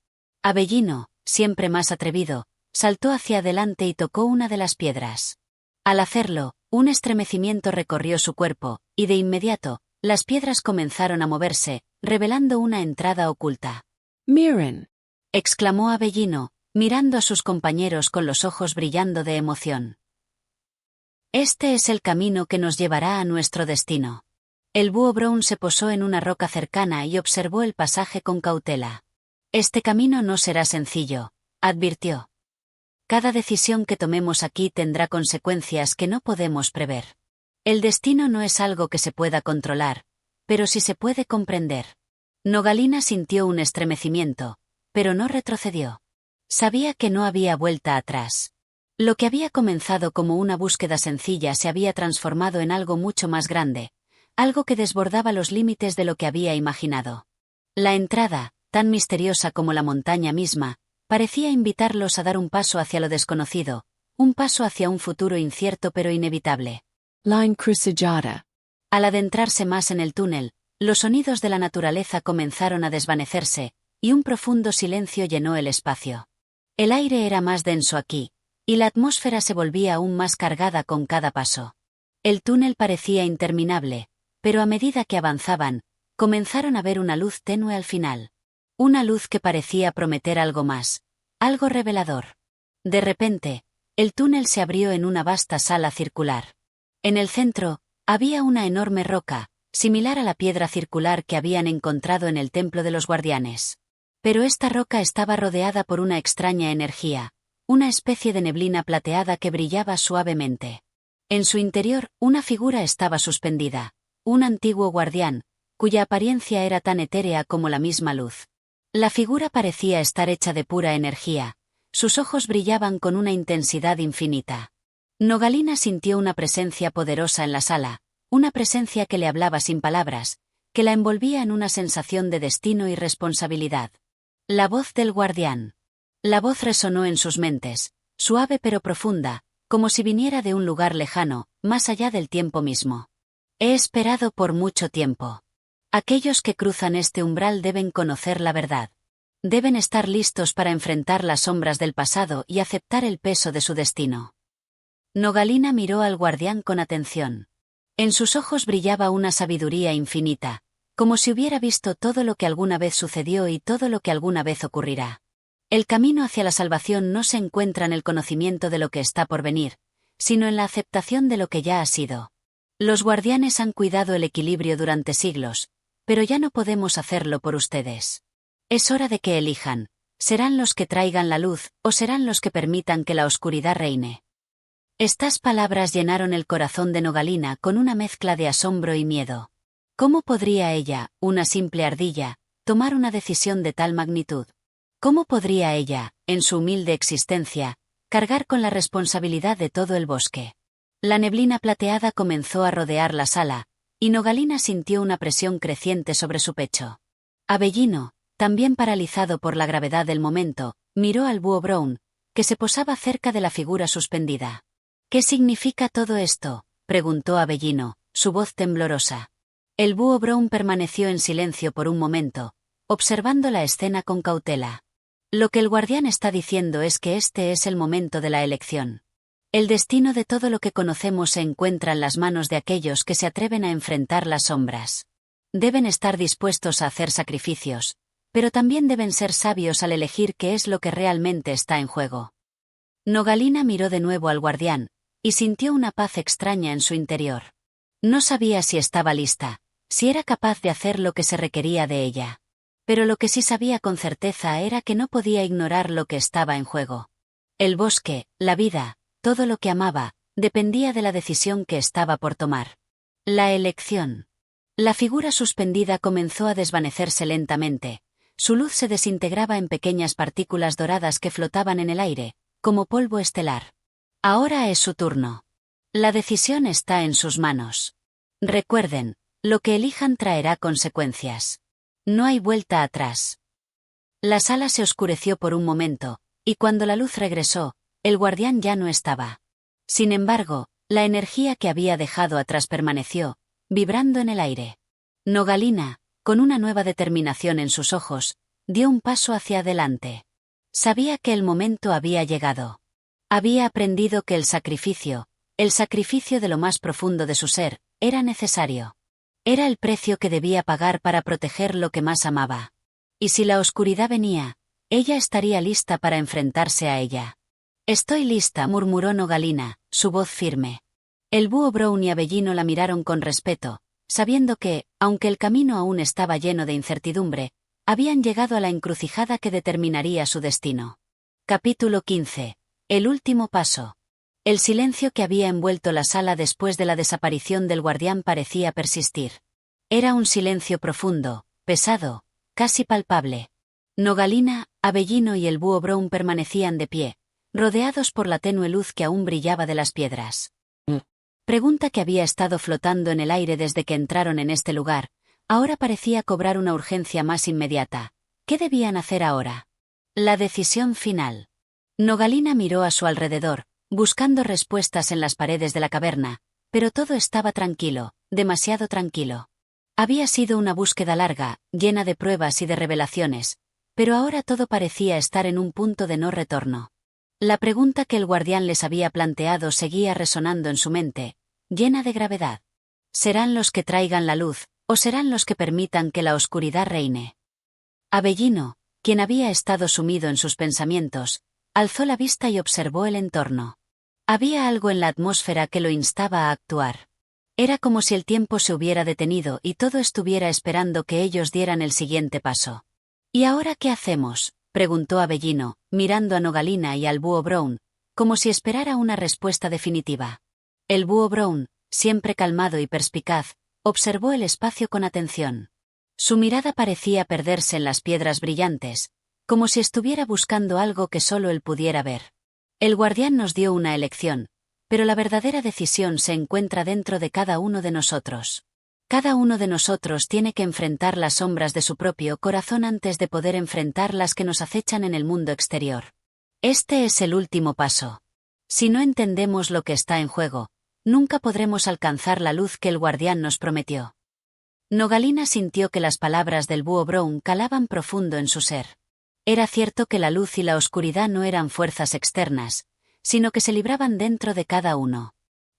Abellino, siempre más atrevido, saltó hacia adelante y tocó una de las piedras. Al hacerlo, Un estremecimiento recorrió su cuerpo, y de inmediato, las piedras comenzaron a moverse, revelando una entrada oculta. Miren, Exclamó Avellino, mirando a sus compañeros con los ojos brillando de emoción. Este es el camino que nos llevará a nuestro destino. El búho Brown se posó en una roca cercana y observó el pasaje con cautela. Este camino no será sencillo, advirtió. Cada decisión que tomemos aquí tendrá consecuencias que no podemos prever. El destino no es algo que se pueda controlar, pero sí se puede comprender. Nogalina sintió un estremecimiento, pero no retrocedió. Sabía que no había vuelta atrás. Lo que había comenzado como una búsqueda sencilla se había transformado en algo mucho más grande, algo que desbordaba los límites de lo que había imaginado. La entrada, tan misteriosa como la montaña misma, parecía invitarlos a dar un paso hacia lo desconocido, un paso hacia un futuro incierto pero inevitable. La encrucijada. Al adentrarse más en el túnel, los sonidos de la naturaleza comenzaron a desvanecerse, y un profundo silencio llenó el espacio. El aire era más denso aquí, y la atmósfera se volvía aún más cargada con cada paso. El túnel parecía interminable, pero a medida que avanzaban, comenzaron a ver una luz tenue al final. Una luz que parecía prometer algo más, algo revelador. De repente, el túnel se abrió en una vasta sala circular. En el centro, había una enorme roca, similar a la piedra circular que habían encontrado en el templo de los guardianes. Pero esta roca estaba rodeada por una extraña energía, una especie de neblina plateada que brillaba suavemente. En su interior, una figura estaba suspendida, un antiguo guardián, cuya apariencia era tan etérea como la misma luz. La figura parecía estar hecha de pura energía, sus ojos brillaban con una intensidad infinita. Nogalina sintió una presencia poderosa en la sala, una presencia que le hablaba sin palabras, que la envolvía en una sensación de destino y responsabilidad. La voz del guardián. La voz resonó en sus mentes, suave pero profunda, como si viniera de un lugar lejano, más allá del tiempo mismo. He esperado por mucho tiempo. Aquellos que cruzan este umbral deben conocer la verdad. Deben estar listos para enfrentar las sombras del pasado y aceptar el peso de su destino. Nogalina miró al guardián con atención. En sus ojos brillaba una sabiduría infinita, como si hubiera visto todo lo que alguna vez sucedió y todo lo que alguna vez ocurrirá. El camino hacia la salvación no se encuentra en el conocimiento de lo que está por venir, sino en la aceptación de lo que ya ha sido. Los guardianes han cuidado el equilibrio durante siglos, pero ya no podemos hacerlo por ustedes. Es hora de que elijan, ¿serán los que traigan la luz o serán los que permitan que la oscuridad reine? Estas palabras llenaron el corazón de Nogalina con una mezcla de asombro y miedo. ¿Cómo podría ella, una simple ardilla, tomar una decisión de tal magnitud? ¿Cómo podría ella, en su humilde existencia, cargar con la responsabilidad de todo el bosque? La neblina plateada comenzó a rodear la sala, y Nogalina sintió una presión creciente sobre su pecho. Avellino, también paralizado por la gravedad del momento, miró al búho Brown, que se posaba cerca de la figura suspendida. ¿Qué significa todo esto?, preguntó Avellino, su voz temblorosa. El búho Brown permaneció en silencio por un momento, observando la escena con cautela. Lo que el guardián está diciendo es que este es el momento de la elección. El destino de todo lo que conocemos se encuentra en las manos de aquellos que se atreven a enfrentar las sombras. Deben estar dispuestos a hacer sacrificios, pero también deben ser sabios al elegir qué es lo que realmente está en juego. Nogalina miró de nuevo al guardián, y sintió una paz extraña en su interior. No sabía si estaba lista, si era capaz de hacer lo que se requería de ella. Pero lo que sí sabía con certeza era que no podía ignorar lo que estaba en juego. El bosque, la vida, todo lo que amaba, dependía de la decisión que estaba por tomar. La elección. La figura suspendida comenzó a desvanecerse lentamente. Su luz se desintegraba en pequeñas partículas doradas que flotaban en el aire, como polvo estelar. Ahora es su turno. La decisión está en sus manos. Recuerden, lo que elijan traerá consecuencias. No hay vuelta atrás. La sala se oscureció por un momento, y cuando la luz regresó, el guardián ya no estaba. Sin embargo, la energía que había dejado atrás permaneció, vibrando en el aire. Nogalina, con una nueva determinación en sus ojos, dio un paso hacia adelante. Sabía que el momento había llegado. Había aprendido que el sacrificio, El sacrificio de lo más profundo de su ser era necesario. Era el precio que debía pagar para proteger lo que más amaba. Y si la oscuridad venía, ella estaría lista para enfrentarse a ella. Estoy lista, murmuró Nogalina, su voz firme. El búho Brown y Avellino la miraron con respeto, sabiendo que, aunque el camino aún estaba lleno de incertidumbre, habían llegado a la encrucijada que determinaría su destino. Capítulo 15. El último paso. El silencio que había envuelto la sala después de la desaparición del guardián parecía persistir. Era un silencio profundo, pesado, casi palpable. Nogalina, Avellino y el búho Brown permanecían de pie, rodeados por la tenue luz que aún brillaba de las piedras. Pregunta que había estado flotando en el aire desde que entraron en este lugar, ahora parecía cobrar una urgencia más inmediata. ¿Qué debían hacer ahora? La decisión final. Nogalina miró a su alrededor, buscando respuestas en las paredes de la caverna, pero todo estaba tranquilo, demasiado tranquilo. Había sido una búsqueda larga, llena de pruebas y de revelaciones, pero ahora todo parecía estar en un punto de no retorno. La pregunta que el guardián les había planteado seguía resonando en su mente, llena de gravedad. ¿Serán los que traigan la luz, o serán los que permitan que la oscuridad reine? Avellino, quien había estado sumido en sus pensamientos, alzó la vista y observó el entorno. Había algo en la atmósfera que lo instaba a actuar. Era como si el tiempo se hubiera detenido y todo estuviera esperando que ellos dieran el siguiente paso. ¿Y ahora qué hacemos?, preguntó Avellino, mirando a Nogalina y al búho Brown, como si esperara una respuesta definitiva. El búho Brown, siempre calmado y perspicaz, observó el espacio con atención. Su mirada parecía perderse en las piedras brillantes, como si estuviera buscando algo que solo él pudiera ver. El guardián nos dio una elección, pero la verdadera decisión se encuentra dentro de cada uno de nosotros. Cada uno de nosotros tiene que enfrentar las sombras de su propio corazón antes de poder enfrentar las que nos acechan en el mundo exterior. Este es el último paso. Si no entendemos lo que está en juego, nunca podremos alcanzar la luz que el guardián nos prometió. Nogalina sintió que las palabras del búho Brown calaban profundo en su ser. Era cierto que la luz y la oscuridad no eran fuerzas externas, sino que se libraban dentro de cada uno.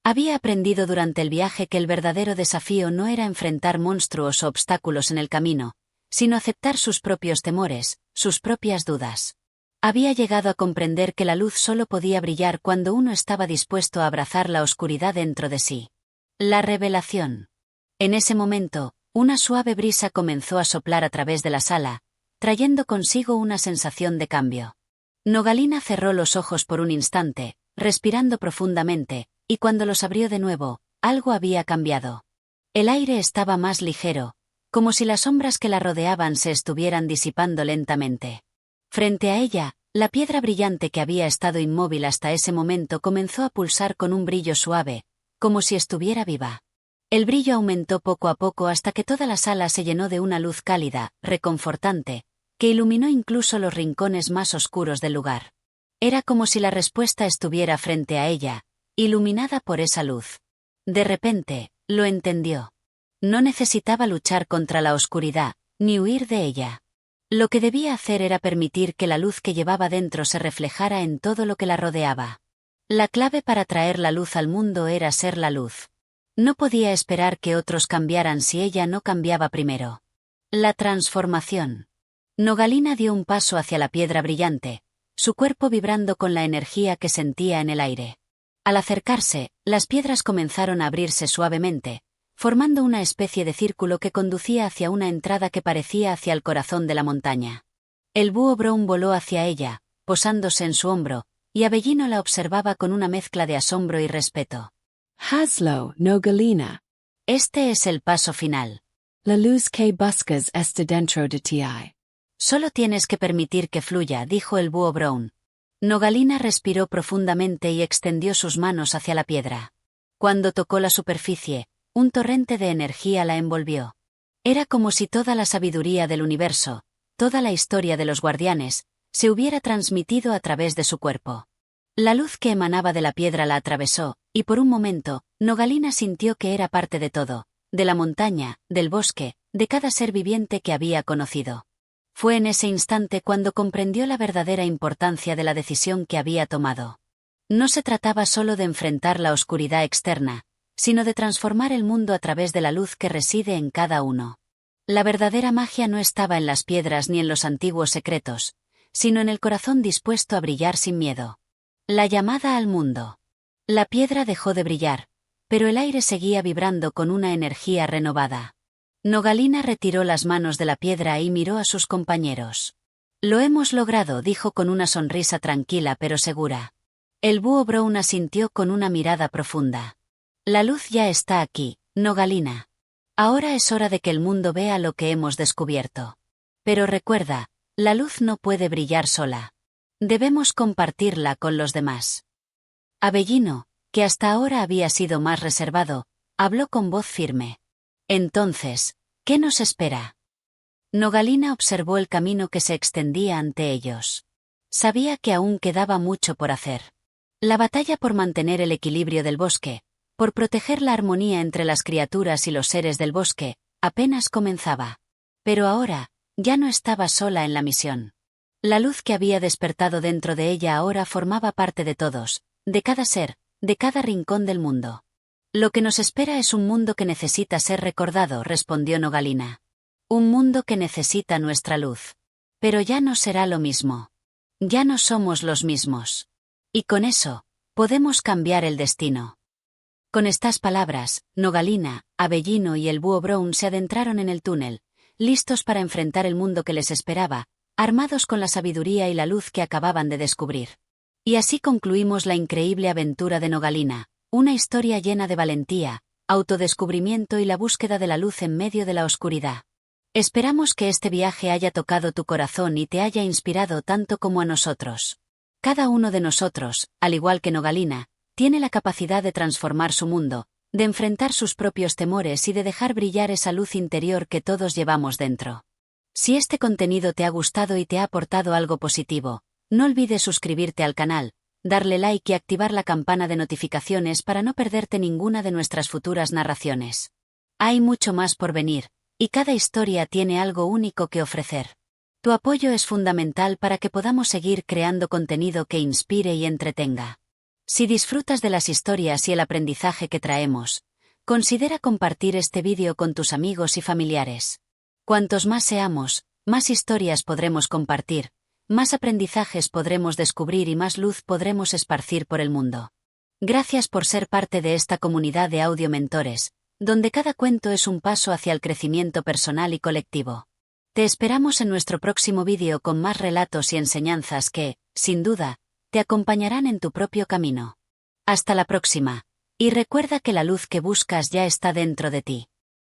Había aprendido durante el viaje que el verdadero desafío no era enfrentar monstruos o obstáculos en el camino, sino aceptar sus propios temores, sus propias dudas. Había llegado a comprender que la luz solo podía brillar cuando uno estaba dispuesto a abrazar la oscuridad dentro de sí. La revelación. En ese momento, una suave brisa comenzó a soplar a través de la sala, trayendo consigo una sensación de cambio. Nogalina cerró los ojos por un instante, respirando profundamente, y cuando los abrió de nuevo, algo había cambiado. El aire estaba más ligero, como si las sombras que la rodeaban se estuvieran disipando lentamente. Frente a ella, la piedra brillante que había estado inmóvil hasta ese momento comenzó a pulsar con un brillo suave, como si estuviera viva. El brillo aumentó poco a poco hasta que toda la sala se llenó de una luz cálida, reconfortante, que iluminó incluso los rincones más oscuros del lugar. Era como si la respuesta estuviera frente a ella, iluminada por esa luz. De repente, lo entendió. No necesitaba luchar contra la oscuridad, ni huir de ella. Lo que debía hacer era permitir que la luz que llevaba dentro se reflejara en todo lo que la rodeaba. La clave para traer la luz al mundo era ser la luz. No podía esperar que otros cambiaran si ella no cambiaba primero. La transformación. Nogalina dio un paso hacia la piedra brillante, su cuerpo vibrando con la energía que sentía en el aire. Al acercarse, las piedras comenzaron a abrirse suavemente, formando una especie de círculo que conducía hacia una entrada que parecía hacia el corazón de la montaña. El búho Brown voló hacia ella, posándose en su hombro, y Avellino la observaba con una mezcla de asombro y respeto. Haslo, Nogalina. Este es el paso final. La luz que buscas está dentro de ti. Solo tienes que permitir que fluya, dijo el búho Brown. Nogalina respiró profundamente y extendió sus manos hacia la piedra. Cuando tocó la superficie, un torrente de energía la envolvió. Era como si toda la sabiduría del universo, toda la historia de los guardianes, se hubiera transmitido a través de su cuerpo. La luz que emanaba de la piedra la atravesó, y por un momento, Nogalina sintió que era parte de todo, de la montaña, del bosque, de cada ser viviente que había conocido. Fue en ese instante cuando comprendió la verdadera importancia de la decisión que había tomado. No se trataba solo de enfrentar la oscuridad externa, sino de transformar el mundo a través de la luz que reside en cada uno. La verdadera magia no estaba en las piedras ni en los antiguos secretos, sino en el corazón dispuesto a brillar sin miedo. La llamada al mundo. La piedra dejó de brillar, pero el aire seguía vibrando con una energía renovada. Nogalina retiró las manos de la piedra y miró a sus compañeros. Lo hemos logrado, dijo con una sonrisa tranquila pero segura. El búho Brown asintió con una mirada profunda. La luz ya está aquí, Nogalina. Ahora es hora de que el mundo vea lo que hemos descubierto. Pero recuerda, la luz no puede brillar sola. Debemos compartirla con los demás. Avellino, que hasta ahora había sido más reservado, habló con voz firme. Entonces, ¿qué nos espera? Nogalina observó el camino que se extendía ante ellos. Sabía que aún quedaba mucho por hacer. La batalla por mantener el equilibrio del bosque, por proteger la armonía entre las criaturas y los seres del bosque, apenas comenzaba. Pero ahora, ya no estaba sola en la misión. La luz que había despertado dentro de ella ahora formaba parte de todos, de cada ser, de cada rincón del mundo. Lo que nos espera es un mundo que necesita ser recordado, respondió Nogalina. Un mundo que necesita nuestra luz. Pero ya no será lo mismo. Ya no somos los mismos. Y con eso, podemos cambiar el destino. Con estas palabras, Nogalina, Avellino y el búho Brown se adentraron en el túnel, listos para enfrentar el mundo que les esperaba, armados con la sabiduría y la luz que acababan de descubrir. Y así concluimos la increíble aventura de Nogalina, una historia llena de valentía, autodescubrimiento y la búsqueda de la luz en medio de la oscuridad. Esperamos que este viaje haya tocado tu corazón y te haya inspirado tanto como a nosotros. Cada uno de nosotros, al igual que Nogalina, tiene la capacidad de transformar su mundo, de enfrentar sus propios temores y de dejar brillar esa luz interior que todos llevamos dentro. Si este contenido te ha gustado y te ha aportado algo positivo, no olvides suscribirte al canal, darle like y activar la campana de notificaciones para no perderte ninguna de nuestras futuras narraciones. Hay mucho más por venir, y cada historia tiene algo único que ofrecer. Tu apoyo es fundamental para que podamos seguir creando contenido que inspire y entretenga. Si disfrutas de las historias y el aprendizaje que traemos, considera compartir este vídeo con tus amigos y familiares. Cuantos más seamos, más historias podremos compartir, más aprendizajes podremos descubrir y más luz podremos esparcir por el mundo. Gracias por ser parte de esta comunidad de audio mentores, donde cada cuento es un paso hacia el crecimiento personal y colectivo. Te esperamos en nuestro próximo vídeo con más relatos y enseñanzas que, sin duda, te acompañarán en tu propio camino. Hasta la próxima, y recuerda que la luz que buscas ya está dentro de ti.